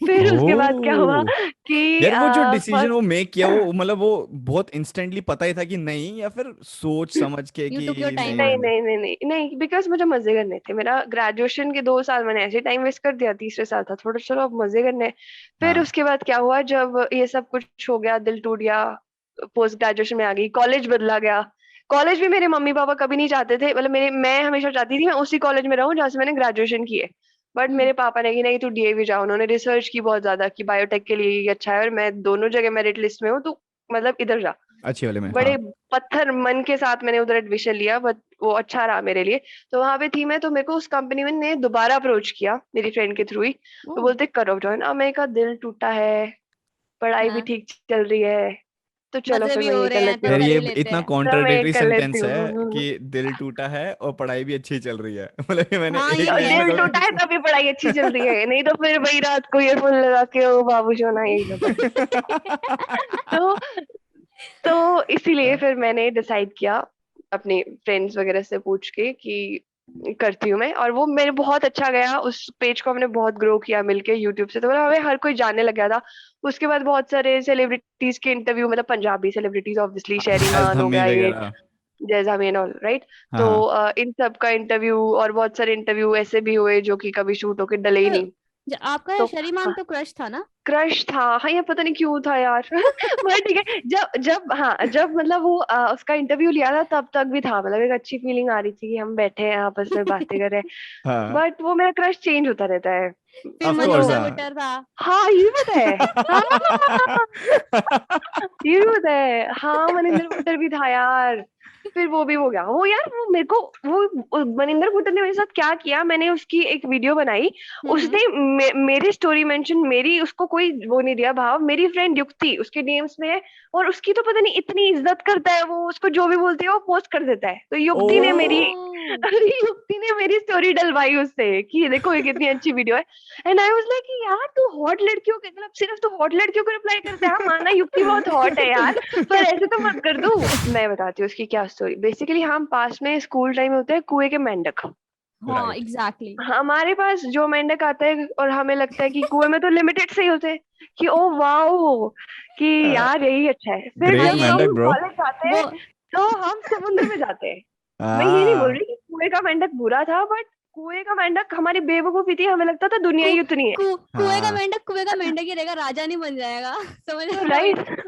फिर उसके बाद क्या हुआ ओह कि यार, वो जो डिसीजन फर्स्ट, वो मेक किया, वो मतलब वो बहुत इंस्टेंटली पता ही था कि नहीं, या फिर सोच समझ के यू कि टुक योर नहीं टाइम। नहीं मैंने। नहीं नहीं नहीं नहीं, बिकॉज मुझे मजे करने थे। मेरा ग्रेजुएशन के 2 साल मैंने ऐसे टाइम वेस्ट कर दिया, तीसरे साल था थोड़ा चलो अब मजे करने हैं। फिर हाँ। उसके बाद क्या हुआ, जब ये सब कुछ हो गया, दिल टूट गया, पोस्ट ग्रेजुएशन में आ गई, कॉलेज बदला गया। कॉलेज भी मेरे मम्मी पापा कभी नहीं चाहते थे, मतलब मेरे, मैं हमेशा चाहती थी मैं उसी कॉलेज में रहूं जहाँ से मैंने ग्रेजुएशन की है। बट हम्म। मेरे पापा ने कि नहीं तू डीएवी जाओ, उन्होंने रिसर्च की बहुत ज्यादा कि बायोटेक के लिए ये अच्छा है, और मैं दोनों जगह मेरिट लिस्ट में हूँ, तो मतलब इधर जा। अच्छी वाले में, बड़े हाँ। पत्थर मन के साथ मैंने उधर एडमिशन लिया, बट वो अच्छा रहा मेरे लिए। तो वहां पे थी मैं, तो मेरे को उस कंपनी में ने दोबारा अप्रोच किया मेरी फ्रेंड के थ्रू ही। तो ओह। बोलते करो ज्वाइन। अब मेरे का दिल टूटा है, पढ़ाई भी हाँ। ठीक चल रही है, तो चलो मजे फिर भी मैं हो ये कर रहे हैं लेती तो यार हूँ, कर ये ही लेते इतना हैं। तो मैं ये कॉन्ट्राडिक्टरी कर लेती सेंटेंस है हूँ। कि दिल टूटा है और पढ़ाई भी अच्छी चल रही है। मतलब ये मैंने हाँ एक ये तो है। लाइन में दिल टूटा है कभी तभी पढ़ाई अच्छी चल रही है, नहीं तो फिर वही रात को ईयरफोन लगा के ओ बाबू सोना यही सब है। तो इसीलिए फिर मैंने डिसाइड किया अपने फ्रेंड्स वगैरह से पूछ के कि करती हूँ मैं, और वो मेरे बहुत अच्छा गया, उस पेज को हमने बहुत ग्रो किया मिलके यूट्यूब से, तो मतलब हमें हर कोई जानने लग गया था। उसके बाद बहुत सारे सेलिब्रिटीज के इंटरव्यू, मतलब पंजाबी सेलिब्रिटीज ऑब्वियसली, शेरी एस मान हो धम्मी गया ये, वगैरह। जैजामीन ऑल राइट। हाँ तो हाँ। इन सब का इंटरव्यू और बहुत सारे इंटरव्यू ऐसे भी हुए जो कि कभी शूट होके डले ही तो नहीं। आपका तो शरीमान तो क्रश था ना? क्रश था, हाँ, ये पता नहीं क्यों था यार। मगर ठीक है, जब जब हाँ जब मतलब वो उसका इंटरव्यू लिया था तब तक भी था, मतलब एक अच्छी फीलिंग आ रही थी कि हम बैठे हैं आपस में बातें कर रहे हैं। हाँ बट वो मेरा क्रश चेंज होता रहता है। फिर ऑफ कोर्स तो मनिंदर हाँ। गुट्टर था। हाँ ये भी पता है। हाँ ये भी होता है, हाँ मनिंदर गुट्टर भी था यार। फिर वो भी हो गया, वो यार वो मेरे को वो मनिंदर गुट्टर ने मेरे साथ क्या किया, मैंने उसकी एक वीडियो बनाई, हम्म। उसने मेरी स्टोरी मेंशन, मेरी उसको कोई वो नहीं दिया भाव, मेरी फ्रेंड युक्ति उसके डीएम्स में है, और उसकी तो पता नहीं इतनी इज्जत करता है वो, उसको जो भी बोलती है वो पोस्ट कर देता है, तो ओ युक्ति ने मेरी ओ। युक्ति ने मेरी स्टोरी डलवाई उससे कि देखो ये कितनी अच्छी वीडियो है। एंड आई वाज लाइक यार तू हॉट लड़कियों के, मतलब सिर्फ तू हॉट लड़कियों को रिप्लाई करता है, हाँ माना युक्ति बहुत हॉट है यार, पर ऐसे तो मत कर दू। मैं बताती हूँ उसकी क्या स्टोरी। बेसिकली हम पास में स्कूल टाइम में होते हैं कुएं के मेंढक, हाँ राइट। एग्जैक्टली। हमारे पास जो मेंढक आता है और हमें लगता है कि कुएं में तो लिमिटेड से ही होते हैं, कि ओ वाओ कि यार यही अच्छा है, फिर हाँ ग्रेट जब ये हम मेंढक ब्रो। कॉलेज जाते वो हैं तो हम समुद्र में जाते हैं। मैं ये नहीं बोल हाँ रही कि कुएं का मेंढक बुरा था, बट कुएं का मेंढक हमारी बेवकूफी थी, हमें लगता था दुनिया कु, ही उतनी है। हाँ कुएं का मेंढक ही रहेगा, राजा नहीं बन जाएगा। समझ तो रहे हो राइट। पॉइंट?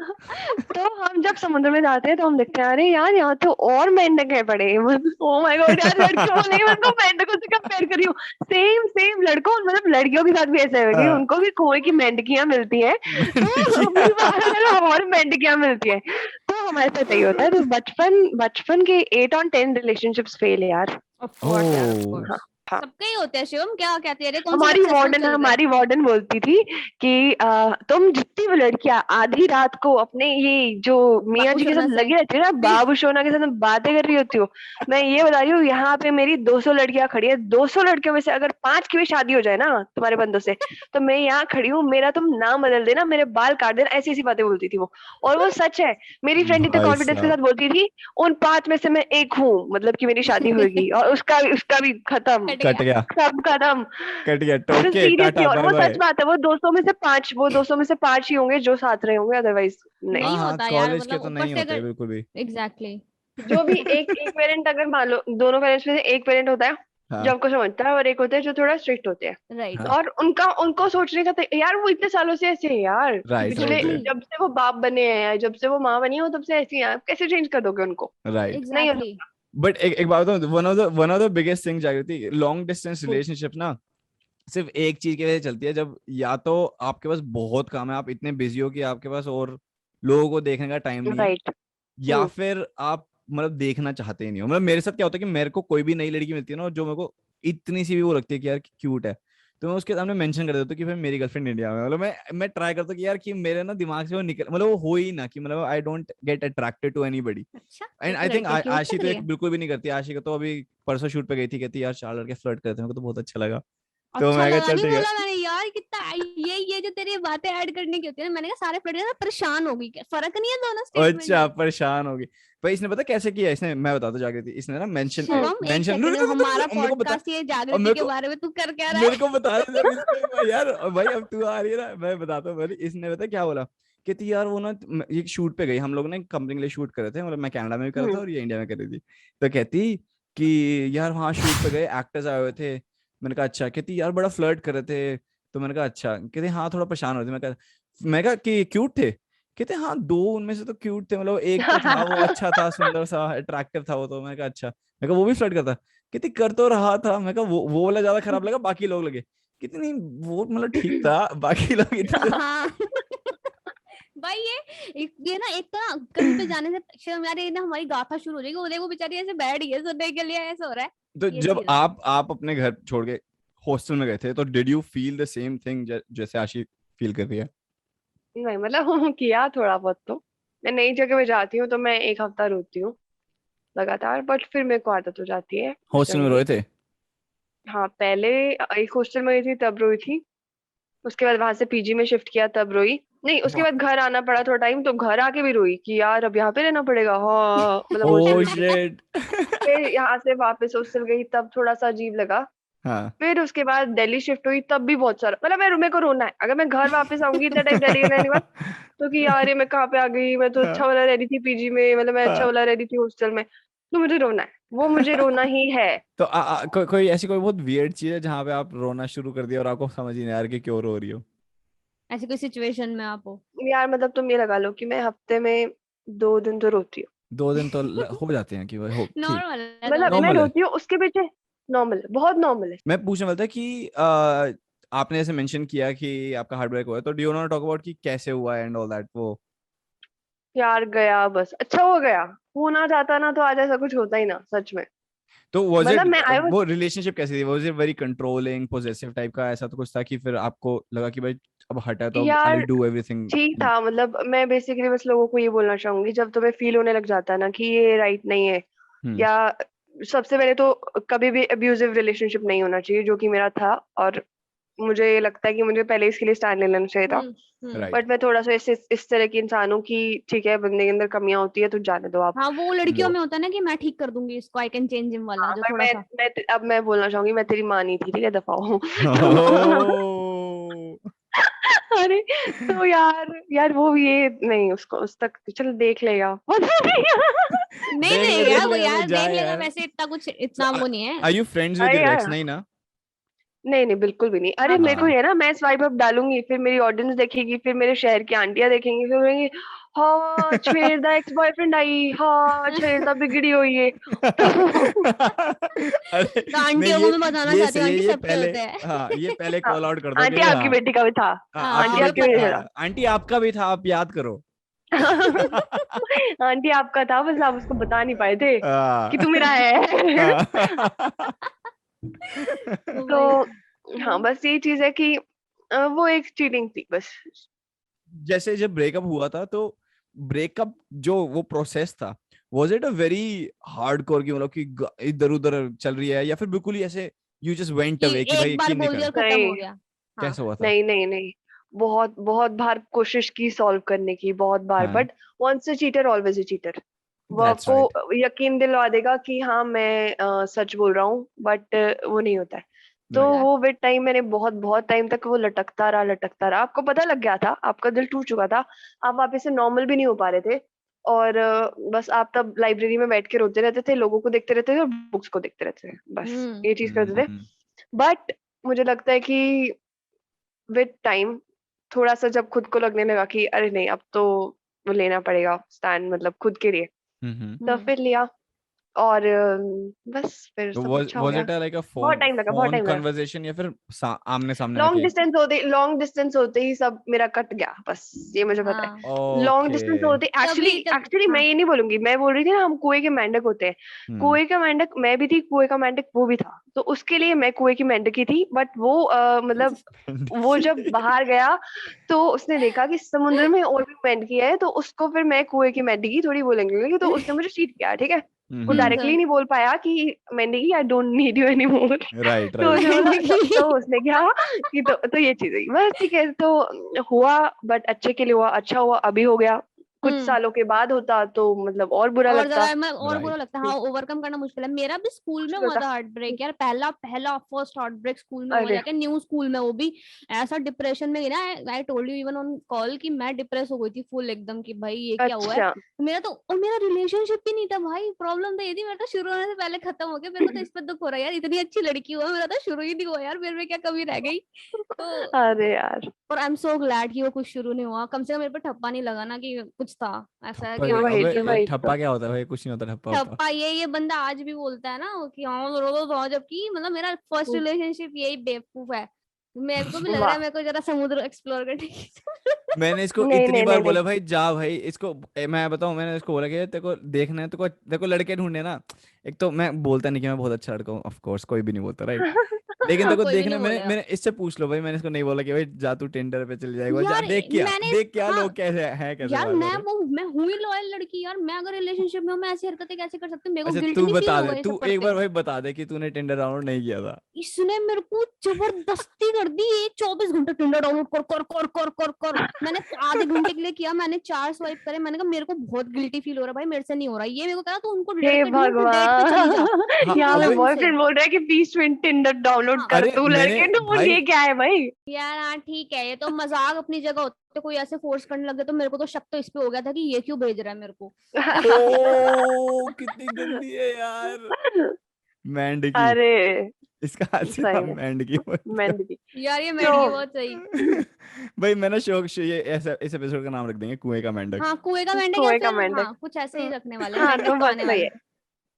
तो हम जब समुद्र में जाते हैं तो हम देखते हैं अरे यार यहाँ तो और मेंढक है बड़े, ओ माय गॉड यार, लड़कियों नहीं मैं उनको मेंढकों से कंपेयर कर रही हूँ। सेम सेम लड़कों, मतलब लड़कियों के साथ भी ऐसा है कि हाँ। उनको भी कुएं की मेंढकियां मिलती हैं, तो मेंढक हमें बाहर और मेंढकियां मिलती है। तो हमारे साथ यही होता है, तो बचपन बचपन के 8 और 10 रिलेशनशिप्स फेल यार। ऑफ कोर्स यार, ऑफ ओ हाँ कोर्स। हाँ। सबके ही होते हैं शिवम, क्या कहते हैं रे, कौन सा सक्सेसफुल चल रहा है? हमारी वार्डन बोलती थी कि तुम जितनी भी लड़कियां आधी रात को अपने ये जो मियाँ बाबू जी के साथ सोना से लगी रहती है ना, भी। बाबू सोना के साथ बातें कर रही होती हो, मैं ये बता रही हूँ यहाँ पे मेरी 200 लड़कियां खड़ी है, 200 लड़कियों में से अगर 5 की भी शादी हो जाए ना तुम्हारे बंदों से, तो मैं यहाँ खड़ी हूँ, मेरा तुम नाम बदल देना, मेरे बाल काट देना, ऐसी ऐसी बातें बोलती थी वो। और वो सच है, मेरी फ्रेंड इतने भाई कॉन्फिडेंस के साहब। साथ बोलती थी उन 5 में से मैं एक हूँ, मतलब कि मेरी शादी होगी, और उसका भी खत्म, कट कट गया। गया। सब खत्म। कट गया टोके सीरियसली, टाटा और बाय वो बाय। सच बात है, वो 200 में से 5, वो 200 में से 5 ही होंगे जो साथ रहे होंगे, अदरवाइज नहीं। हाँ नहीं हाँ होता यार, कॉलेज के मतलब तो ऊपर नहीं से होते अगर। बिल्कुल भी। एग्जैक्टली। जो भी एक एक पेरेंट, अगर मान लो दोनों पेरेंट्स में से एक पेरेंट होता है जो हाँ आपको समझता है, और एक होता है जो थोड़ा स्ट्रिक्ट होते हैं, राइट। हाँ और उनका उनको सोचने का यार वो इतने सालों से ऐसे है यार, राइट पिछले राइट एग्जैक्टली। राइट जब से वो बाप बने हैं, जब से वो माँ बनी हो तब से ऐसी हैं, आप कैसे चेंज कर दोगे उनको? राइट। नहीं हो एग्जैक्टली। बट एक बात बताऊं, one of the biggest thing जागृति, लॉन्ग डिस्टेंस रिलेशनशिप ना सिर्फ एक चीज की वजह से चलती है, जब या तो आपके पास बहुत काम है, आप इतने बिजी हो कि आपके पास और लोगों को देखने का टाइम नहीं है, राइट। या फिर आप मतलब देखना चाहते ही नहीं हो। मतलब मेरे साथ क्या होता है कि मेरे को कोई भी नई लड़की मिलती है ना जो मेरे को इतनी सी भी वो लगती है कि यार क्यूट है, तो मैं उसके सामने मेंशन कर देता हूँ कि भाई मेरी गर्लफ्रेंड इंडिया में है। मतलब मैं ट्राई करता हूँ कि यार कि मेरे ना दिमाग से वो निकल, मतलब वो हो ही ना कि मतलब I don't get attracted to anybody. अच्छा एंड एक आई थिंक लड़कियां क्यूट आशी लग तो रही एक है। बिल्कुल भी नहीं करती। आशी का तो अभी परसों शूट पे गई थी, कहती यार 4 लड़के फ्लर्ट करते हैं, मेरे को तो बहुत अच्छा लगा। तो अच्छा मैं कहा लगा चल नहीं ठीक है। बोला मैंने यार, कितना ये जो तेरी बातें ऐड करने की होती है ना, मैंने कहा सारे फ्लर्ट ना परेशान होगी, क्या फर्क नहीं है दोनों स्टेटमेंट अच्छा में? परेशान होगी। भाई इसने पता कैसे किया, इसने मैं बताता जागृति, इसने ना मेंशन शिवम एक मेंशन सेकंड, हमारा मेरे को बता। पॉडकास्ट ये और जागृति के बारे में तू कर क्या रहा मेरे को है? बता दे जरा इसने यार। और भाई अब तू आ रही है ना, मैं बताता हूँ। भाई इसने बता क्या बोला, कहती यार वो ना ये शूट पे गई, हम लोग ने कंपनी के लिए शूट कर रहे थे, मतलब मैं कनाडा में भी कर रहा था और ये इंडिया में कर रही थी। तो कहती कि यार वहाँ शूट पे गए, एक्टर्स आए हुए थे। मैंने कहा अच्छा। कहती यार बड़ा फ्लर्ट कर रहे थे। तो मैंने कहा अच्छा। कहते हाँ थोड़ा परेशान हो रहे थे। मैं कहा कि क्यूट थे? कहते हाँ दो उनमें से तो क्यूट थे, मतलब एक तो था वो अच्छा था, सुंदर सा अट्रैक्टिव था वो तो। मैंने कहा अच्छा। मैं कहा वो भी फ्लर्ट करता? कहती कर तो रहा था। मैं कहा वो वाला ज्यादा खराब लगा, बाकी लोग लगे? कितनी वो मतलब ठीक था, बाकी लोग इतने। हाँ। भाई ये ना, एक तो ना कहीं पे जाने से शिवम यार, ये ना हमारी गाथा शुरू हो जाएगी, वो देखो बेचारी ऐसे बैठ गई है सुनने के लिए, ऐसा हो रहा है। तो ये जब चीज है। आप अपने घर छोड़ के हॉस्टल में गए थे, तो did you feel the same thing जैसे आशी फील कर रही है? नहीं मतलब किया थोड़ा बहुत तो, मैं नई जगह में जाती हूँ तो मैं एक हफ्ता रोती हूँ लगातार, बट फिर मेरे को आदत हो जाती है कुछ हॉस्टल टाइम में में। रोए थे? हाँ, पहले एक हॉस्टल में गई थी तब रोई थी। उसके बाद वहां से पीजी में शिफ्ट किया तब रोई। नहीं, उसके वाह। बाद घर आना पड़ा थोड़ा टाइम, तो घर आके भी रोई कि यार अब यहाँ पे रहना पड़ेगा, हाँ मतलब हॉस्टल ओह में। शिट। फिर यहाँ से वापस हॉस्टल गई तब थोड़ा सा अजीब लगा। हाँ फिर उसके बाद दिल्ली शिफ्ट हुई तब भी बहुत सारा, मतलब मेरे को रोना है अगर मैं घर वापस आऊंगी इतना टाइम दिल्ली रहने के बाद, तो कि यार ये मैं कहाँ पे आ गई, मैं तो हाँ अच्छा वाला रह रही थी पीजी में, मतलब मैं अच्छा हाँ। वाला रह रही थी हॉस्टल में। तो मुझे रोना है, वो मुझे रोना ही है। तो कोई ऐसी कोई बहुत वियर्ड चीज है जहाँ पे आप रोना शुरू कर दिया और आपको समझ ही नहीं आ रहा कि क्यों रो रही हो? ऐसी कोई सिचुएशन में आप हो? यार मतलब तुम ये लगा लो कि मैं हफ्ते में 2 दिन तो रोती हूँ। 2 दिन तो हो जाते हैं कि भाई हो ठीक। नॉर्मल है, दो मतलब दिन मैं नॉर्मल है। रोती हूँ उसके पीछे। नॉर्मल है, बहुत नॉर्मल है। मैं पूछने वाला था कि आपने जैसे मेंशन किया कि आपका हार्ट ब्रेक हुआ है, तो do you want talk about कि कैसे हुआ एंड ऑल दैट वो? यार गया बस, अच्छा हो गया। होना चाहता ना तो आज ऐसा कुछ होता ही ना, सच में। तो वाज मतलब इट, मैं आई वो रिलेशनशिप कैसी थी? Was it very controlling possessive type का, ऐसा तो कुछ था कि फिर आपको लगा कि भाई अब हटा तो अब आई यार डू एवरीथिंग? ठीक था, मतलब मैं बेसिकली बस लोगों को ये बोलना चाहूंगी, जब तुम्हें फील होने लग जाता है ना कि ये राइट नहीं है, हम्म। या सबसे पहले तो कभी भी अब्यूजिव रिलेशनशिप नहीं होना चाहिए, जो कि मेरा था। और मुझे लगता है कि मुझे पहले इसके लिए स्टैंड ले लेना चाहिए था। हम्म। हम्म। राइट। बट मैं थोड़ा सा इस तरह की इंसान हूँ कि ठीक है, बंदे के अंदर कमियां होती है तो जाने दो आप। हाँ, वो लड़कियों तो में होता है ना कि मैं ठीक कर दूंगी इसको, आई कैन चेंज हिम वाला, हाँ, जो पर थोड़ा सा। अब मैं बोलना चाहूंगी, मैं तेरी माँ नहीं थी, ठीक है, दफा हूँ। तो ओह। अरे, तो यार वो भी ये नहीं, उसको उस तक चल देख लेगा, पता नहीं। नहीं देख ले नहीं देख यार, वो ले अबे यार देख जाए लेगा, यार। वैसे इतना कुछ इतना वो नहीं है। आर यू फ्रेंड्स विद अरे योर एक्स? यार, नहीं ना? नहीं नहीं बिल्कुल भी नहीं। अरे हाँ तो मेरे को फिर। हाँ। ये ना, मैं स्वाइप अप डालूंगी, फिर मेरी ऑडियंस देखेगी, फिर मेरे शहर की आंटियां देखेंगी, फिर बोलेंगी हाँ छेड़दा एक्स बॉयफ्रेंड आई, हाँ छेड़दा बिगड़ी हुई है। तो अरे तो नहीं, आंटियों को मैं बताना ये चाहती हूँ, सही है, आंटी ये सबके पहले। होते हैं। हाँ, ये पहले हाँ, कॉल आउट कर दो कि आंटी भाई आपकी हाँ। बेटी का भी था। हाँ, आंटी हाँ मैं आपकी बेटी का था। आंटी आपका भी था, आप याद करो। आंटी आपका था, बस आप उसको बता नहीं पाए थे कि तू मेरा हाँ। है। हाँ। ओ तो भाई। हाँ, बस ये चीज है कि वो एक चीटिंग थी बस। जैसे जब ब्रेकअप हुआ था तो ब्रेकअप जो वो प्रोसेस था, was it a very hardcore की, मतलब कि इधर उधर चल रही है, या फिर बिल्कुल ही ऐसे यू जस्ट वेंट कि अवे कि भाई एक बार यकीन नहीं बोल दिया कर? और खत्म हो नहीं गया। हाँ। कैसा हुआ था? नहीं नहीं नहीं, बहुत बहुत बार कोशिश की सॉल्व करने की, बहुत बार, हाँ। But once a cheater always a cheater. वो दैट्स राइट। आपको यकीन दिलवा देगा कि हाँ मैं सच बोल रहा हूँ, बट वो नहीं होता है। तो राइट। वो विद टाइम मैंने बहुत बहुत टाइम तक वो लटकता रहा, लटकता रहा, आपको पता लग गया था, आपका दिल टूट चुका था, आप वापस से नॉर्मल भी नहीं हो पा रहे थे। और बस आप तब लाइब्रेरी में बैठ के रोते रहते थे, लोगों को देखते रहते थे और बुक्स को देखते रहते थे, बस हम्म। ये चीज करते थे। हम्म। बट मुझे लगता है कि विद टाइम थोड़ा सा जब खुद को लगने लगा कि अरे नहीं, अब तो वो लेना पड़ेगा स्टैंड, मतलब खुद के लिए, हम्म। तो हम्म। फिर लिया। और बस फिर तो सब अच्छा हो वाज गया। इट लाइक अ बहुत फोन टाइम लगा, बहुत फोन टाइम लगा। कन्वर्सेशन, या फिर आमने सामने आके? लॉन्ग डिस्टेंस होते ही सब मेरा कट गया, बस ये मुझे पता है। हाँ लॉन्ग ओके। डिस्टेंस होते एक्चुअली तभी तब एक्चुअली मैं हाँ। ये नहीं बोलूंगी, मैं बोल रही थी ना हम कुएं के मेंढक होते हैं। हम्म। कुएं का मेंढक मैं भी थी, कुएं का मेंढक वो भी था, तो उसके लिए मैं कुएं की मेंढक ही थी, बट वो मतलब वो जब बाहर गया तो उसने देखा कि समुद्र में और भी मेंढकी है, तो उसको फिर मैं कुएं की मेंढकी थोड़ी बोलेंगे, तो उसने मुझे चीट किया, ठीक है। वो हम्म। डायरेक्टली नहीं बोल पाया कि मेंढकी I don't need you any more. Right तो राइट। उसने बोला, तो उसने क्या कि तो ये चीज हुई, बस ठीक है, तो हुआ, बट अच्छे के लिए हुआ, अच्छा हुआ, अभी हो गया। कुछ हम्म। सालों के बाद होता तो मतलब और बुरा और लगता। ज्यादा मैं और बुरा राइट। लगता है, हाँ, ओवरकम करना मुश्किल है। मेरा भी स्कूल में मुश्किल हुआ होता। था हार्ट ब्रेक यार, पहला पहला फर्स्ट हार्ट ब्रेक स्कूल में हुआ, अरे जाके न्यू स्कूल में, वो भी ऐसा डिप्रेशन में गई ना। I told you even on call कि मैं डिप्रेस हो गई थी फुल एकदम, कि भाई ये क्या हुआ है। अच्छा। मेरा तो, और मेरा रिलेशनशिप भी नहीं था भाई, प्रॉब्लम तो ये थी, मेरा तो शुरू होने से पहले खत्म हो गया। मेरे को तो इस पर दुख हो रहा है यार, इतनी अच्छी लड़की हुआ, मेरा तो शुरू ही नहीं हुआ यार, मेरे में क्या कमी रह गई। तो अरे यार, और आई एम सो ग्लैड कि वो कुछ शुरू नहीं हुआ, कम से कम मेरे पे ठप्पा नहीं लगा ना कि कुछ था ऐसा है ठप्पा? कि हाँ वही ठीक तो, है अबे वही तो। ठप्पा क्या होता है भाई? कुछ नहीं होता ठप्पा होता। ठप्पा ये बंदा आज भी बोलता है ना कि हाँ रो दो तो, जबकि मतलब मेरा फर्स्ट रिलेशनशिप यही बेवकूफ है। मेरे को भी लग रहा है वाह। मेरे को जरा समुद्र एक्सप्लोर करने की मैंने इसको नहीं इतनी नहीं बार नहीं नहीं। बोला भाई जा भाई इसको। मैं बताऊं, मैंने इसको बोला कि तेरे को देखना है, तेरे को लड़के ढूंढने ना। एक तो मैं बोलता नहीं कि मैं बहुत अच्छा लड़का हूँ, ऑफ कोर्स कोई भी नहीं बोलता, राइट? लेकिन देखो कोई भी देखने नहीं मैंने बोलेगा मैंने इससे पूछ लो भाई, मैंने इसको नहीं बोला कि भाई जा तू टिंडर पे चल जाएगा, जा यार। मैंने देख क्या हाँ लोग कैसे हैं, कैसे यार, बात कर रहे हैं। मैं हूँ ही लॉयल लड़की यार। मैं अगर रिलेशनशिप में हूँ, मैं ऐसी हरकतें कैसे कर सकती हूँ? मेरे को अच्छा गिल्ट तू नहीं फील बता होगा दे, ये तू सब एक करते बार हुए? भाई बता दे कि तूने टिंडर डाउनलोड नहीं किया था। इसने मेरे को जबरदस्ती कर दी, एक 24 घंटे टिंडर डाउनलोड कर कर कर कर कर कर। मैंने आधे घंटे के लिए किया, मैंने 4 स्वाइप करे। मैंने कहा मेरे को बहुत गिल्टी फील हो रहा है भाई, मेरे से नहीं हो रहा। ये मेरे को कहा तू उनको हे लड़के ढूंढ, तू डेट पे चली जा। भगवान। हाँ तू यहाँ पे अबे, आराम से। बॉयफ्रेंड बोल रहा है कि प्लीज टिंडर डाउनलोड हाँ कर, अरे तू मैंने लड़के ढूंढ, भाई ये क्या है भाई? यार, हाँ ठीक है, ये तो मजाक अपनी जगह होते, कोई ऐसे फोर्स करने लगे तो मेरे को तो शक तो इस पे हो गया था कि ये क्यों भेज रहा है मेरे को। ओ कितनी गंदी है यार, बैंड की, अरे इसका हाथ से सही नाम में बैंड की बोलते हैं। मेहंदी की। यार ये तो मेंढकी बहुत सही। भाई मैं ना ये ऐसा इस एपिसोड का नाम रख देंगे कुएं का मेंढक। हाँ, कुएं का मेंढक, या कुएं का फिर मेंढक। हाँ कुछ ऐसे ही रखने वाले हैं, हाँ तो मेंढक बस खाने वही है वाले।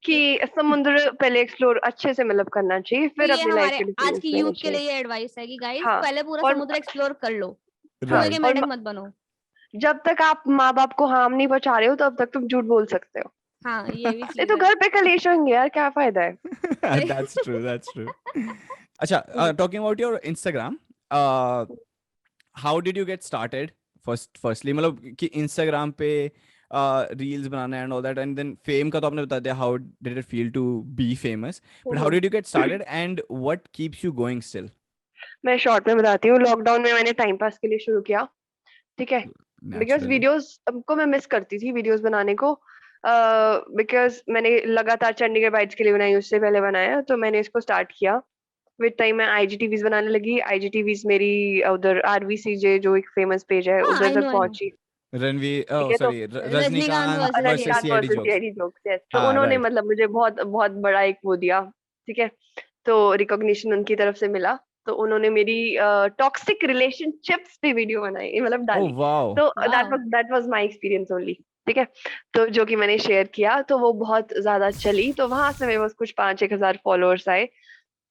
कि समुद्र पहले एक्सप्लोर अच्छे से मतलब करना चाहिए, तो फिर ये अपनी लाइफ हमारे के आज डिसीजंस की लेने यूथ के चाहिए। लिए ये एडवाइस है कि गाइस, हाँ पहले पूरा और समुद्र एक्सप्लोर कर लो, कुएं के राइट। मेंढक और मत बनो। जब तक आप माँ बाप को हार्म नहीं पहुंचा रहे हो तब तक तुम झूठ बोल सकते हो। हाँ, ये भी ये चीज तो है। घर पे कलेश होंगे यार, क्या फायदा है? सही। That's true, that's true. अच्छा, hmm, talking about your Instagram, how did you get started? Firstly मतलब कि इंस्टाग्राम पे रील्स बनाना and all that, and then fame का तो आपने बता दिया, how did it feel to be famous, but how hmm. Did you get started and what keeps you going still? मैं शॉर्ट में बताती हूँ। लॉकडाउन में मैंने टाइम पास के लिए शुरू किया, ठीक है। Because naturally. वीडियोस को मैं मिस करती थी, वीडियोस बनाने को। बिकॉज मैंने लगातार चंडीगढ़ बाइट्स के लिए बनाई, उससे पहले बनाया, तो मैंने इसको स्टार्ट किया। विद टाइम मैं आईजीटीवीज बनाने लगी। आईजीटीवीज मेरी उधर आरवीसीजे जो एक फेमस पेज है हाँ, उधर आई नो तक आई नो। पहुंची। रणवीर, ठीक ओह है तो sorry, Rajinikanth Rajinikanth versus versus Rajinikanth CID versus jokes. CID jokes, yes, तो हाँ उन्होंने राइट। मतलब मुझे बहुत बहुत बड़ा एक वो दिया, ठीक है। तो रिकॉग्निशन उनकी तरफ से मिला। तो उन्होंने मेरी टॉक्सिक रिलेशनशिप्स पे वीडियो बनाई, मतलब ओह डाली। वाओ। तो वाह। That was my experience only, ठीक है। तो जो कि मैंने शेयर किया तो वो बहुत ज्यादा चली, तो वहां से मेरे पास कुछ 5-1 हजार फॉलोअर्स आए।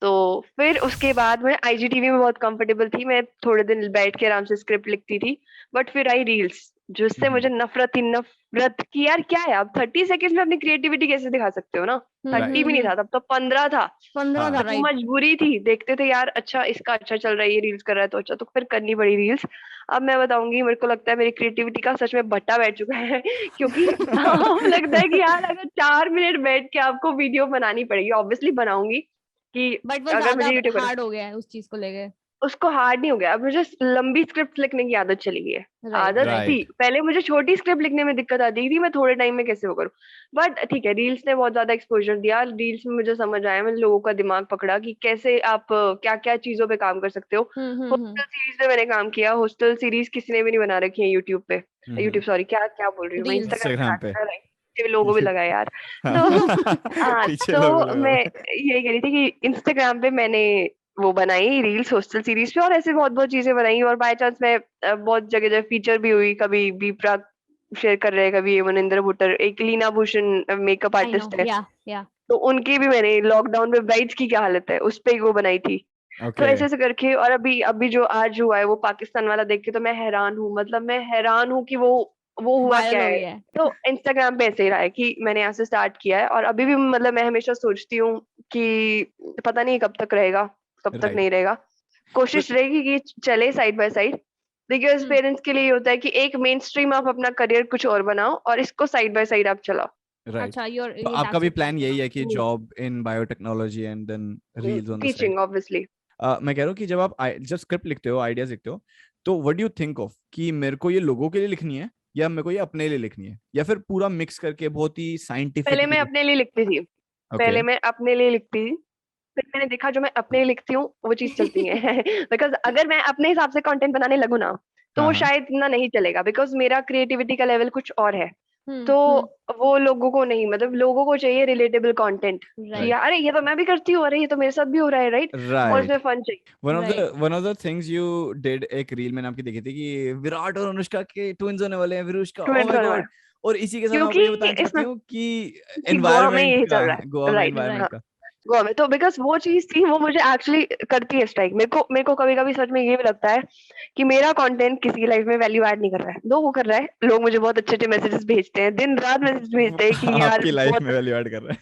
तो फिर उसके बाद मैं आईजीटीवी में बहुत कंफर्टेबल थी, मैं थोड़े दिन बैठ के आराम से स्क्रिप्ट लिखती थी। बट फिर आई रील्स, जिससे मुझे नफरत थी, नफरत की। यार क्या है, आप 30 सेकेंड में अपनी क्रिएटिविटी कैसे दिखा सकते हो ना? 30 भी नहीं राइट। था तब तो, 15 था। 15 था, हाँ बट राइट। मजबूरी थी, देखते थे यार अच्छा इसका अच्छा चल रहा है, ये रील्स कर रहा है तो अच्छा, तो फिर करनी पड़ी रील्स। अब मैं बताऊंगी, मेरे को लगता है मेरी क्रिएटिविटी का सच में भट्टा बैठ चुका है। क्योंकि अब लगता है कि यार अगर 4 मिनट बैठ के आपको वीडियो बनानी पड़ेगी, ऑब्वियसली बनाऊंगी कि बट वो अगर ज्यादा मुझे यूट्यूब पर, हार्ड हो गया है उस चीज को लेके। उसको हार्ड नहीं हो गया। अब मुझे लंबी स्क्रिप्ट लिखने की आदत चली गई है। राइट आदत राइट। थी, राइट। पहले मुझे छोटी स्क्रिप्ट लिखने में दिक्कत आती थी, मैं थोड़े टाइम में कैसे वो करूँ। बट ठीक है, रील्स ने बहुत ज्यादा एक्सपोजर दिया। रील्स में मुझे समझ आया, मैंने लोगों का दिमाग पकड़ा कि कैसे आप क्या क्या चीजों पे काम कर सकते हो। हम्म। हॉस्टल सीरीज पे मैंने काम किया। हॉस्टल सीरीज किसी ने भी नहीं बना रखी है यूट्यूब पे। यूट्यूब, सॉरी, क्या क्या बोल रही हूँ मैं, रील्स। इंस्टाग्राम पे इंस्टाग्राम पे। आता है, right? लोगो भी लगा है यार। हाँ। तो हाँ, पीछे लोगो तो लगा मैं हुआ है। यही कह रही थी कि इंस्टाग्राम पे मैंने वो बनाई रील्स हॉस्टल सीरीज पे, और ऐसे बहुत बहुत चीजें बनाई। और बाय चांस मैं बहुत जगह जगह फीचर भी हुई, कभी बीपरा शेयर कर रहे हैं, कभी ये मनिंदर भुट्टर, एक Leena Bhushan makeup I know, artist है, या। तो उनकी भी मैंने लॉकडाउन में ब्राइड्स की क्या हालत है उस पे ही वो बनाई थी। तो ओके। ऐसे ऐसे करके, और अभी अभी जो आज हुआ है वो पाकिस्तान वाला देख के तो मैं हैरान हूँ, मतलब मैं हैरान हूँ कि वो हुआ वायरल क्या हो है। गया है। तो इंस्टाग्राम पे ऐसे ही रहा है कि मैंने यहाँ से स्टार्ट किया है, और अभी भी मतलब मैं हमेशा सोचती हूँ कि पता नहीं कब तक रहेगा, कब तक राइट। नहीं रहेगा। तो कोशिश रहेगी कि चले side by side. Because hmm. Parents के लिए ये होता है कि एक मेन स्ट्रीम आप अपना करियर कुछ और बनाओ, और इसको साइड बाय साइड आप चलाओ। राइट। अच्छा, योर तो ये आपका दैट्स भी योर प्लान यही है कि hmm, job in biotechnology and then reels on the side? Teaching obviously. मैं कह रहा हूँ कि जब आप जब स्क्रिप्ट लिखते हो, आइडियाज लिखते हो, तो what do you think of कि मेरे को ये लोगों के लिए लिखनी है या मेरे को ये अपने लिए लिखनी है, या फिर पूरा मिक्स करके बहुत ही पहले मैं साइंटिफिकली? अपने लिए लिखती थी। ओके। पहले मैं अपने लिए लिखती थी, फिर मैंने देखा जो मैं अपने लिए लिखती हूँ वो चीज चलती है। बिकॉज अगर मैं अपने हिसाब से कंटेंट बनाने लगूँ ना, तो हाँ वो हाँ। शायद इतना नहीं चलेगा, बिकॉज मेरा क्रिएटिविटी का लेवल कुछ और है। तो हम्म। वो लोगों को नहीं, मतलब लोगों को चाहिए रिलेटेबल कंटेंट, कि राइट राइट। यार अरे ये तो मैं भी करती हूँ, अरे ये तो मेरे साथ भी हो रहा है, राइट। और राइट। उसमें फन चाहिए। Right. One of the things you did, एक रील मैंने आपकी देखी थी कि विराट और अनुष्का के ट्विंस होने वाले हैं, विरुष्का, ओह ट्वेंट माय होने वाला गॉड। और इसी के साथ मैं आपको क्योंकि ये बताना चाहती इसमें, हूँ कि कि गोवा में एनवायरनमेंट यही चल का, रहा गोवा है, में राइट। Environment right. का। गोवा में तो बिकॉज वो चीज थी, वो मुझे एक्चुअली करती है स्ट्राइक। मेरे को कभी कभी सच में ये भी लगता है कि मेरा कंटेंट किसी की लाइफ में वैल्यू ऐड नहीं कर रहा है, लोगों कर रहा है। लोग मुझे बहुत अच्छे अच्छे मैसेजेस भेजते हैं, दिन रात मैसेज भेजते हैं कि यार आपकी लाइफ बहुत, में वैल्यू ऐड कर रहा है।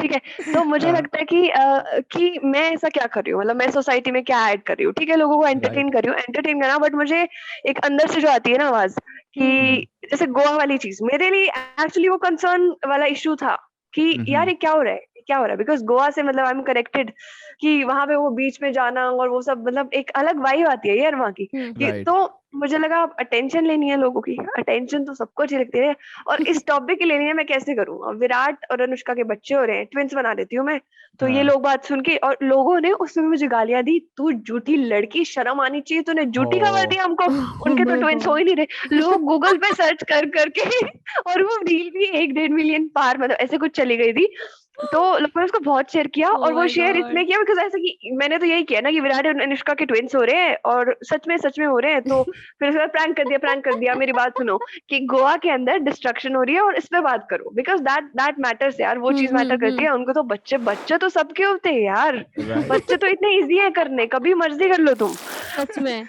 ठीक है। तो मुझे हाँ, लगता है कि मैं ऐसा क्या कर रही हूँ, मतलब मैं सोसाइटी में क्या ऐड कर रही हूँ। ठीक है, लोगों को एंटरटेन राइट। कर रही हूँ, एंटरटेन करना, बट मुझे एक अंदर से जो आती है ना आवाज हम्म कि जैसे गोवा वाली चीज मेरे लिए एक्चुअली वो कंसर्न वाला इशू था कि यार हम्म ये क्या हो रहा है, ये क्या हो रहा है, बिकॉज गोवा से मतलब आई एम कनेक्टेड कि वहां पे वो बीच में जाना और वो सब, मतलब एक अलग वाइब आती है यार वहाँ की कि राइट। तो मुझे लगा अटेंशन लेनी है लोगों की, अटेंशन तो सबको अच्छी लगती है, और इस टॉपिक की लेनी है, मैं कैसे करूँ। अब विराट और अनुष्का के बच्चे हो रहे हैं, ट्विंस बना देती हूँ मैं, तो ये हाँ। लोग बात सुन के, और लोगों ने उसमें मुझे गालियां दी, तू झूठी लड़की, शर्म आनी चाहिए, तूने झूठी खबर दी हो। हमको। ओह उनके तो माय ट्विंस हो गॉड। ही नहीं रहे, लोग गूगल पे सर्च कर करके और वो रील भी 1-1.5 मिलियन पार, मतलब ऐसे कुछ चली गई थी। तो लोगों ने उसको बहुत शेयर किया, ओह और वो माय शेयर इसलिए गॉड। किया बिकॉज ऐसा कि मैंने तो यही किया ना कि विराट और अनुष्का के ट्विंस हो रहे हैं और सच में हो रहे हैं, तो फिर उसके बाद प्रैंक कर दिया। मेरी बात सुनो कि गोवा के अंदर डिस्ट्रक्शन हो रही है और इस पे बात करो, बिकॉज दैट मैटर्स यार, वो चीज मैटर करती है उनको। तो बच्चे बच्चे तो सबके होते हैं यार, राइट। बच्चे तो इतने इजी है करने, कभी मर्जी कर लो तुम। सच में।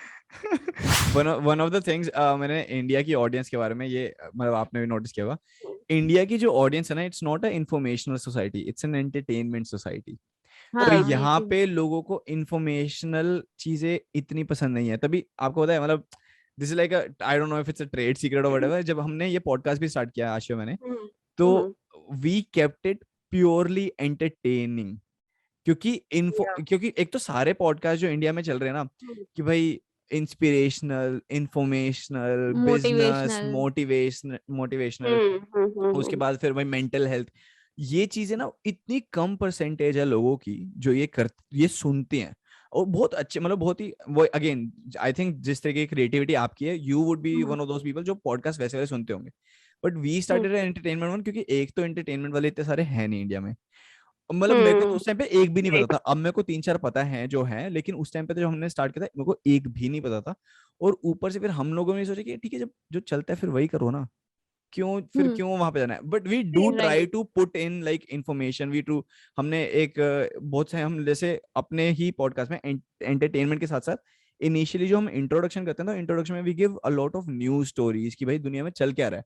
वन ऑफ द थिंग्स, मैंने इंडिया की ऑडियंस के बारे में ये मतलब आपने भी नोटिस किया होगा, इंडिया की जो ऑडियंस है ना, it's not a informational society, it's an entertainment society. और हाँ ये यहाँ चीज पे लोगों को इंफॉर्मेशनल चीजें इतनी पसंद नहीं है, तभी आपको पता है मतलब this is like I don't know if it's a trade secret और व्हाटएवर, जब हमने ये पॉडकास्ट भी स्टार्ट किया आशिया मैंने, हम्म तो hmm we kept it purely entertaining. या क्योंकि एक तो सारे पॉडकास्ट जो इंडिया में चल रहे हैं ना, कि भाई inspirational, informational, business, motivational. Motivational, उसके हम्म। बाद फिर भाई मेंटल हेल्थ, ये चीजें ना इतनी कम परसेंटेज है लोगों की जो ये सुनती हैं। और बहुत अच्छे, मतलब बहुत ही वो अगेन आई थिंक जिस तरह की क्रिएटिविटी आपकी है, you would be one of those people जो पॉडकास्ट वैसे वैसे सुनते होंगे। But we started entertainment one, क्योंकि एक तो एंटरटेनमेंट वाले इतने सारे हैं नहीं इंडिया में। मतलब मेरे को तो हम्म उस टाइम पे एक भी नहीं पता था, अब मेरे को 3-4 पता है जो है, लेकिन उस टाइम पे तो जब हमने स्टार्ट किया था मेरे को एक भी नहीं पता था। और ऊपर से फिर हम लोगों ने सोचा कि ठीक है, जब जो चलता है फिर वही करो ना, हम्म। क्यों वहां पे जाना है। But we do right. Try to put in like information, we two हमने एक बहुत से हम जैसे अपने ही पॉडकास्ट में एंटरटेनमेंट के साथ साथ इनिशियली जो हम इंट्रोडक्शन करते हैं, तो इंट्रोडक्शन में we give a lot of news stories कि भाई दुनिया में चल क्या रहा है।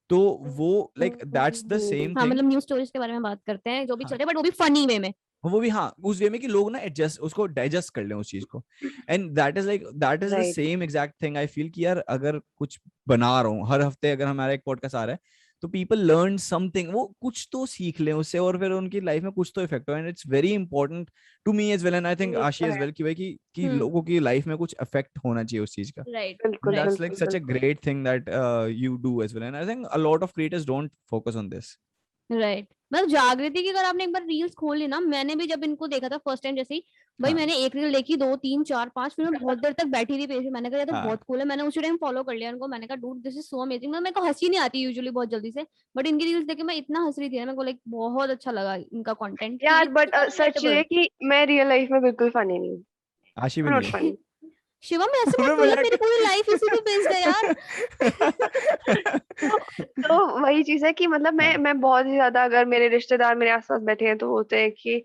तो वो लाइक दैट्स द सेम हाँ थिंग। मतलब न्यूज स्टोरीज के बारे में बात करते हैं जो भी चल हाँ, रहे हैं, बट वो भी फनी वे में। वो भी हाँ उस वे में कि लोग ना एडजस्ट उसको डाइजेस्ट कर लें उस चीज को। And that is the right. Same exact thing I feel कि यार अगर कुछ बना रहा हूँ हर हफ्ते, अगर हमारा एक पॉडकास्ट आ रहा है, तो पीपल लर्न समथिंग, वो कुछ तो सीख लें उससे और फिर उनकी लाइफ में कुछ तो इफेक्ट हो। And it's very important to me as well, and I think ये आशी तो एज है। वेल, कि भाई कि हम्म। लोगों की लाइफ में कुछ इफेक्ट होना चाहिए उस चीज का। राइट। बिल्कुल राइट। That's like बिल्कुल such a बिल्कुल। great thing that you do as well, and I think a lot of creators don't focus on this. Right. मतलब जागृति की अगर आपने एक बार रील्स खोल ली ना, मैंने भी जब इनको देखा था फर्स्ट टाइम, जैसे ही भाई हाँ मैंने एक रील देखी, दो तीन चार पांच, फिर मैं बहुत देर तक बैठी थी पेज पे, मैंने कहा ये तो हाँ। बहुत कूल है, मैंने उसी टाइम फॉलो कर लिया उनको, मैंने कहा dude this is so amazing. मेरे को हंसी नहीं आती यूजुअली बहुत जल्दी से, बट इनकी रील्स देख के मैं इतना हंस रही थी ना, मेरे को लाइक बहुत अच्छा लगा इनका कंटेंट कि यार इट्स बट सो सच ये रिलेटेबल। है कि मैं रियल लाइफ में बिल्कुल फनी नहीं हूँ, आशी भी नॉट नहीं है। फनी। शिवम ऐसे मत अबे बोलो, मजाक मेरी पूरी लाइफ इसी पे बेस्ड है यार। तो वही चीज है कि मतलब मैं हाँ मैं बहुत ही ज्यादा, अगर मेरे रिश्तेदार मेरे आसपास बैठे हैं तो होते हैं कि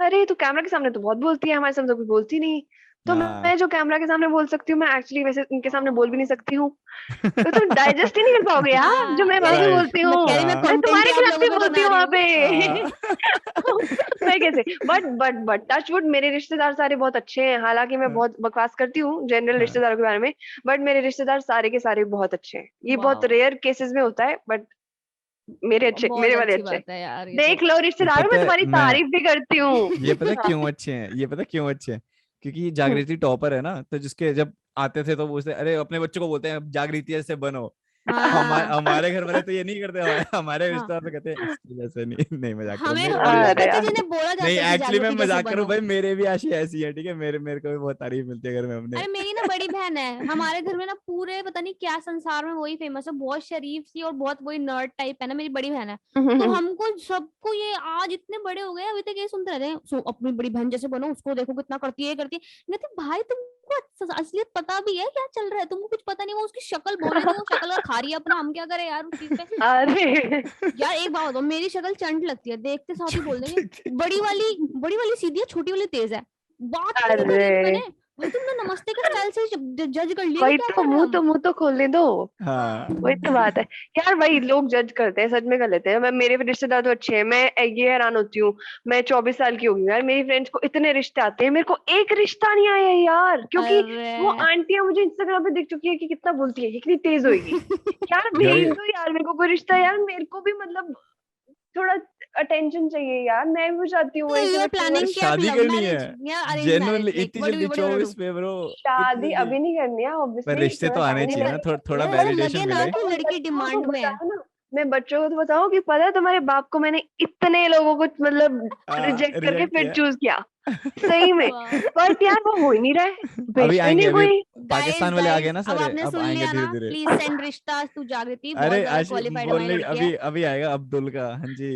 अरे तू कैमरा के सामने तो बहुत बोलती है, हमारे सामने तो कुछ बोलती नहीं। तो हाँ। मैं जो कैमरा के सामने बोल सकती हूँ, मैं एक्चुअली वैसे उनके सामने बोल भी नहीं सकती हूँ। तो तुम डाइजेस्ट ही नहीं कर पाओगे यार जो हाँ मैं वहां कह पे राइट। बोलती मैं कह हूँ, रही मैं हाँ मैं कंटेंट ही तुम्हारे आप खिलाफ लोगों भी पे बोलती बना हूँ रही वहां हूँ। पे। हाँ। मैं कैसे, बट टचवुड मेरे रिश्तेदार सारे बहुत अच्छे हैं, हालांकि मैं बहुत बकवास करती हूँ जनरल हाँ। रिश्तेदारों के बारे में, बट मेरे रिश्तेदार सारे के सारे बहुत अच्छे हैं। ये बहुत वाह। रेयर केसेस में होता है, बट मेरे अच्छे, बहुत मेरे वाले अच्छी अच्छे हैं। बात है यार ये तो। देख लो रिश्तेदारों, मैं पता है तुम्हारी मैं तारीफ भी करती ये पता है हूँ। क्यों अच्छे हैं, ये पता है क्यों अच्छे हैं, क्योंकि जागृति टॉपर है ना, तो जिसके जब आते थे तो पूछते अरे अपने बच्चों को बोलते हैं जागृति जैसे बनो। हमारे हाँ। हमारे घर वाले तो ये नहीं करते, हमारे हाँ रिश्तेदार तो कहते हैं इसके जैसे नहीं, नहीं मजाक करो, हमें मेरे भी हम अरे लोग थे यार। जिन्हें बोला नहीं जाता है कि एक्चुअली मैं जागृति जैसे मजाक करूं बनो। भाई, मेरे भी आशी ऐसी है, ठीक है, मेरे को भी बहुत तारीफ मिलती है घर में अपने। अरे मेरी ना बड़ी बहन है, हमारे घर में ना पूरे पता नहीं क्या संसार में वही फेमस है, बहुत शरीफ सी और बहुत वही नर्ड टाइप है ना, मेरी बड़ी बहन है। तो हमको सबको ये आज इतने बड़े हो गए अभी तक ये सुनते रहते हैं, अपनी बड़ी बहन जैसे बनो, उसको देखो कितना करती है ये करती है। मैं कहती, भाई तुमको असलियत पता भी है क्या चल रहा है, तुमको कुछ पता नहीं, वो उसकी शक्ल बोलने दो, वो शक्ल का खा रही है अपना, हम क्या करें यार उस चीज पे। अरे यार एक बात बताओ, मेरी शक्ल चंट लगती है, देखते साथ ही बोल देंगे ठीक है। बड़ी वाली सीधी है, छोटी वाली तेज है। बात भी नहीं करी अरे थी मैंने, भाई तुमने नमस्ते के स्टाइल से जज कर लिया वही कि क्या तो, कर रहे हैं हम? मुंह तो खोलने दो। हाँ वही तो बात है यार, भाई लोग जज करते हैं, सच में कर लेते हैं। मैं, मेरे रिश्तेदार तो अच्छे हैं, मैं ये हैरान होती हूँ। मैं 24 साल की हो गई यार, मेरी फ्रेंड्स को इतने रिश्ते आते हैं, मेरे को एक रिश्ता नहीं आया है यार, क्योंकि वो अरे आंटियां मुझे इंस्टाग्राम पे देख चुकी है कि कितना बोलती है, कि कितनी तेज होगी। यार भेज यार दो यार मेरे को कोई रिश्ता, यार मेरे को भी मतलब थोड़ा अटेंशन चाहिए यार, मैं भी चाहती हूँ तो ऐसे यू आर बच्चों को। प्लानिंग क्या, शादी लव करनी है मैरिज या अरेंज जेन्युइनली मैरिज, लाइक इतनी व्हाट डू जल्दी, यू वांट टू 24 डू? पे ब्रो, इतनी शादी जल्दी? अभी नहीं करनी है पर ऑब्वियसली, रिश्ते तो थोड़ा आने टाइम चाहिए ना, लगेगा। थोड़ा मतलब वैलिडेशन लगे ना मिले। कि मैं लड़की बच्चों को डिमांड में है। बताऊं ना, मैं बच्चों को तो बताऊं कि पता है तुम्हारे बाप को मैंने इतने लोगों को मतलब रिजेक्ट करके रिजेक्ट फिर किया। चूज किया, सही में। वाह। बट यार वो हो ही नहीं रहा है, अभी भेजता ही आएंगे, नहीं अभी कोई। पाकिस्तान गाइस वाले आ गए गाइस, ना अब सारे, आपने अब सुन आएंगे लिया धीरे ना, धीरे। प्लीज सेंड रिश्ता टू जागृति, बहुत अरे ज्यादा आज क्वालिफाइड बोल हमारी रही, लड़की है। अभी अभी आएगा अब्दुल का, हाँ जी।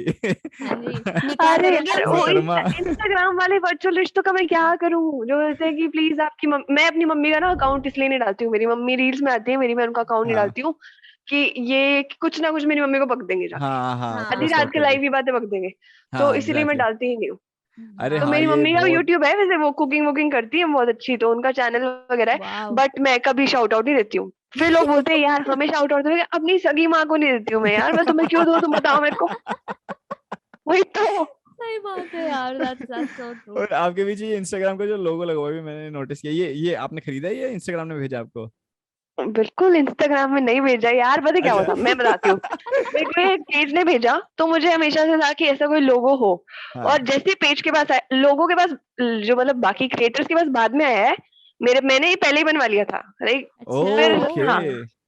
हाँ जी, निकाह अरे करोगे यार हमसे? वो मोहतरमा। इंस्टाग्राम वाले वर्चुअल रिश्तों का मैं क्या करूं, जो बोलते हैं कि प्लीज आपकी मैं अपनी मम्मी का ना अकाउंट इसलिए नहीं डालती हूँ, मेरी मम्मी रील्स में आती है मेरी, मैं उनका अकाउंट नहीं हाँ डालती हूँ कि ये कुछ ना कुछ मेरी मम्मी को बक देंगे जाके, हाँ हाँ, आधी तुम्हें हाँ रात स्टॉक के करेंगे। लाइव ही बातें बक देंगे। तो हाँ इसीलिए मैं एग्जैक्टली। डालती ही नहीं हूँ। अरे तो हाँ, मेरी ये मम्मी का बहुत। यूट्यूब है वैसे, वो कुकिंग वुकिंग करती है बहुत अच्छी, तो उनका चैनल वगैरह है। वाह। बट मैं कभी शाउट आउट नहीं देती हूँ। फिर लोग बोलते हैं यार हमें शाउट आउट दोगे, अपनी सगी माँ को नहीं देती हूँ मैं, यार मैं तुम्हें क्यों दूँ, तुम बताओ मेरे को। वही तो। सही बात है यार, that's so true। और आपके बीच ये इंस्टाग्राम का जो लोगो लगा हुआ है भी मैंने नोटिस किया, ये आपने खरीदा है या इंस्टाग्राम ने भेजा आपको? बिल्कुल इंस्टाग्राम में नहीं भेजा यार, पता है क्या हुआ अच्छा। था, मैं बताती हूँ। मेरे को एक पेज ने भेजा, तो मुझे हमेशा से था कि ऐसा कोई लोगो हो। और हाँ। जैसे पेज के पास आया, लोगों के पास, जो मतलब बाकी क्रिएटर्स के पास बाद में आया है, मैंने ये पहले ही बनवा लिया था, राइट। अच्छा। फिर ओके। हाँ,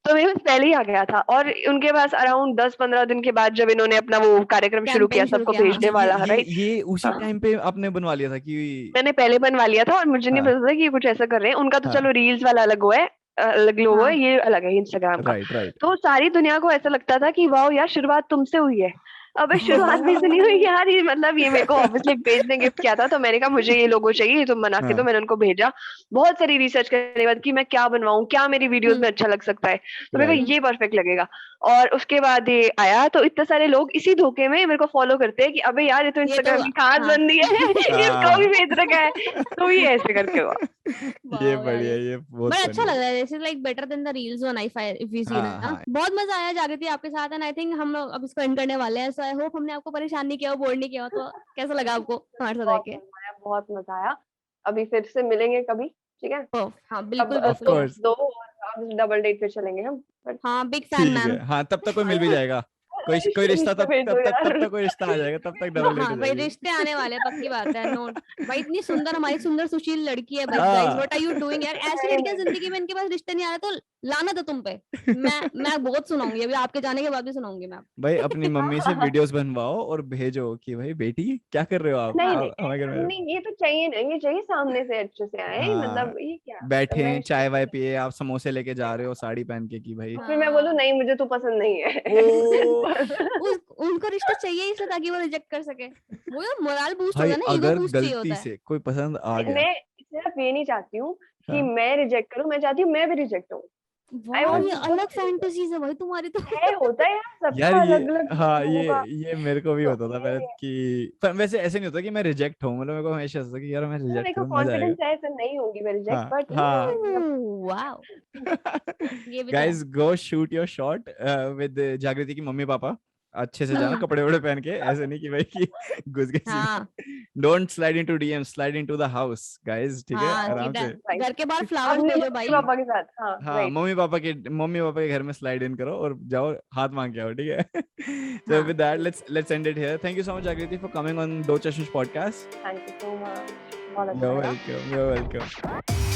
तो मेरे पास पहले ही आ गया था, और उनके पास अराउंड 10-15 दिन के बाद जब इन्होंने अपना वो कार्यक्रम शुरू किया कैंपेन शुरू सबको किया, हाँ भेजने अच्छा, हाँ। वाला, ये राइट। ये उसी हाँ, टाइम पे आपने बनवा लिया था कि? मैंने पहले बनवा लिया था, और मुझे नहीं हाँ पता था कि ये कुछ ऐसा कर रहे हैं। उनका तो हाँ, चलो रील्स वाला अलग हुआ है, अलग लोगो है, हाँ। ये अलग है इंस्टाग्राम का। Right right. तो सारी दुनिया को ऐसा लगता था कि वाह यार शुरुआत तुमसे हुई है। अबे शुरुआत भी से नहीं हुई यार, ये मतलब ये मेरे को ऑब्वियसली एक पेज ने गिफ्ट किया था, तो मैंने कहा मुझे ये लोगो चाहिए, तुम बना के दो। हाँ मैंने उनको भेजा, बहुत सारी रिसर्च करने के बाद कि मैं क्या बनवाऊं, क्या मेरी वीडियोस हम्म। में अच्छा लग सकता है, तो मेरे को राइट। ये परफेक्ट लगेगा। और उसके बाद ये आया, तो इतने सारे लोग इसी धोखे में मेरे को फॉलो करते हैं कि अबे यार ये तो ये तो, इंस्टाग्राम की खास हाँ। बंदी है, इसको भी हाँ। भेज रखा है। तो ये ऐसे करके हुआ। ये वाह यार, बढ़िया, ये ये बहुत बट अच्छा फनी लग है। रहा है, this is like better than the reels on आई फाई इफ वी सी हाँ ना। हाँ। बहुत मजा आया जागृति आपके साथ, एंड आई थिंक हम लोग अब इसको एंड करने वाले हैं, सो आई होप हमने आपको परेशान नहीं किया, बोर नहीं किया हो। तो कैसा लगा आपको हमारे साथ बहुत आके? मजा आया, बहुत मजा आया। अभी फिर से मिलेंगे कभी, ठीक है। ओ हाँ, अब बिल्कुल ऑफ बिल्कुल। तो कोर्स। दो, और अब डबल डेट पे चलेंगे हम, बट हाँ, बिग फैन ठीक है, मैम। हाँ तब तक कोई मिल भी जाएगा। कोई रिश्ता, रिश्ता तब भेजो तब तक तब यार। तक कोई रिश्ता आ जाएगा, तब तक डबल डेट हो हाँ भाई, जाएगी। रिश्ते आने वाले हैं, पक्की बात है, नो। भाई इतनी सुंदर, हमारी सुंदर सुशील लड़की है भाई, गाइस हाँ। व्हाट आर यू डूइंग यार, ऐसी नहीं लड़कियां नहीं, जिंदगी में इनके पास रिश्ते नहीं आ रहे, तो लाना था तुम पे। मैं बहुत सुनाऊंगी, अभी आपके जाने के बाद भी सुनाऊंगी मैं। भाई अपनी मम्मी से हाँ, वीडियोस बनवाओ और भेजो कि भाई बेटी क्या कर रहे हो आप, नहीं हाँ। नहीं, हमारे घर में। नहीं ये तो चाहिए नहीं, ये चाहिए सामने से अच्छे से आए, हाँ, मतलब ये क्या, बैठे मैं हैं चाय वाय पिए, आप समोसे लेके जा रहे हो साड़ी पहन के कि भाई। फिर मैं बोलूँ हाँ। नहीं मुझे तू पसंद नहीं ओ है। उनको रिश्ता चाहिए इसलिए, ताकि वो रिजेक्ट कर सके। वो यार मोरल बूस्ट भाई होता है ना, ईगो अगर बूस्ट चाहिए गलती होता है। से कोई पसंद आ गया। मैं सिर्फ ये नहीं चाहती हूँ कि हाँ मैं रिजेक्ट करूँ, मैं चाहती हूँ मैं भी रिजेक्ट हूँ। आई वाह, वांट ये बोथ अलग टू। फैंटेसीज है भाई तुम्हारी तो। है, होता है यार यार, सबका ये अलग अलग हाँ, लोगों का। ये मेरे को भी तो होता था पहले ये कि, पर वैसे ऐसे नहीं होता कि मैं रिजेक्ट हूँ, मतलब मेरे को हमेशा ऐसा था कि यार मैं मतलब रिजेक्ट मेरे को करूँ मजा आएगा। कॉन्फिडेंस है, ऐसे नहीं होगी मैं रिजेक्ट, हाँ बट हाँ। मतलब वाह, ये भी तो है। Guys go shoot your shot with जागृति की मम्मी पापा। अच्छे से जाना, कपड़े वपड़े पहन के, ऐसे नहीं कि भाई कि घुस गए सीधे। हाँ don't slide into DM, slide into the house guys, ठीक है, हाँ, आराम सीधा से। राइट, घर के बाहर फ्लावर्स अपने भेजो मम्मी भाई। पापा के साथ, हाँ हाँ, राइट। मम्मी पापा के घर में स्लाइड इन करो और जाओ हाथ मांग के आओ, ठीक है। So हाँ। with that, let's end it here. Thank you so much Jagriti for coming on दो चश्मिश podcast. Thank you so much, बहुत अच्छा You're लगा। welcome. You're welcome.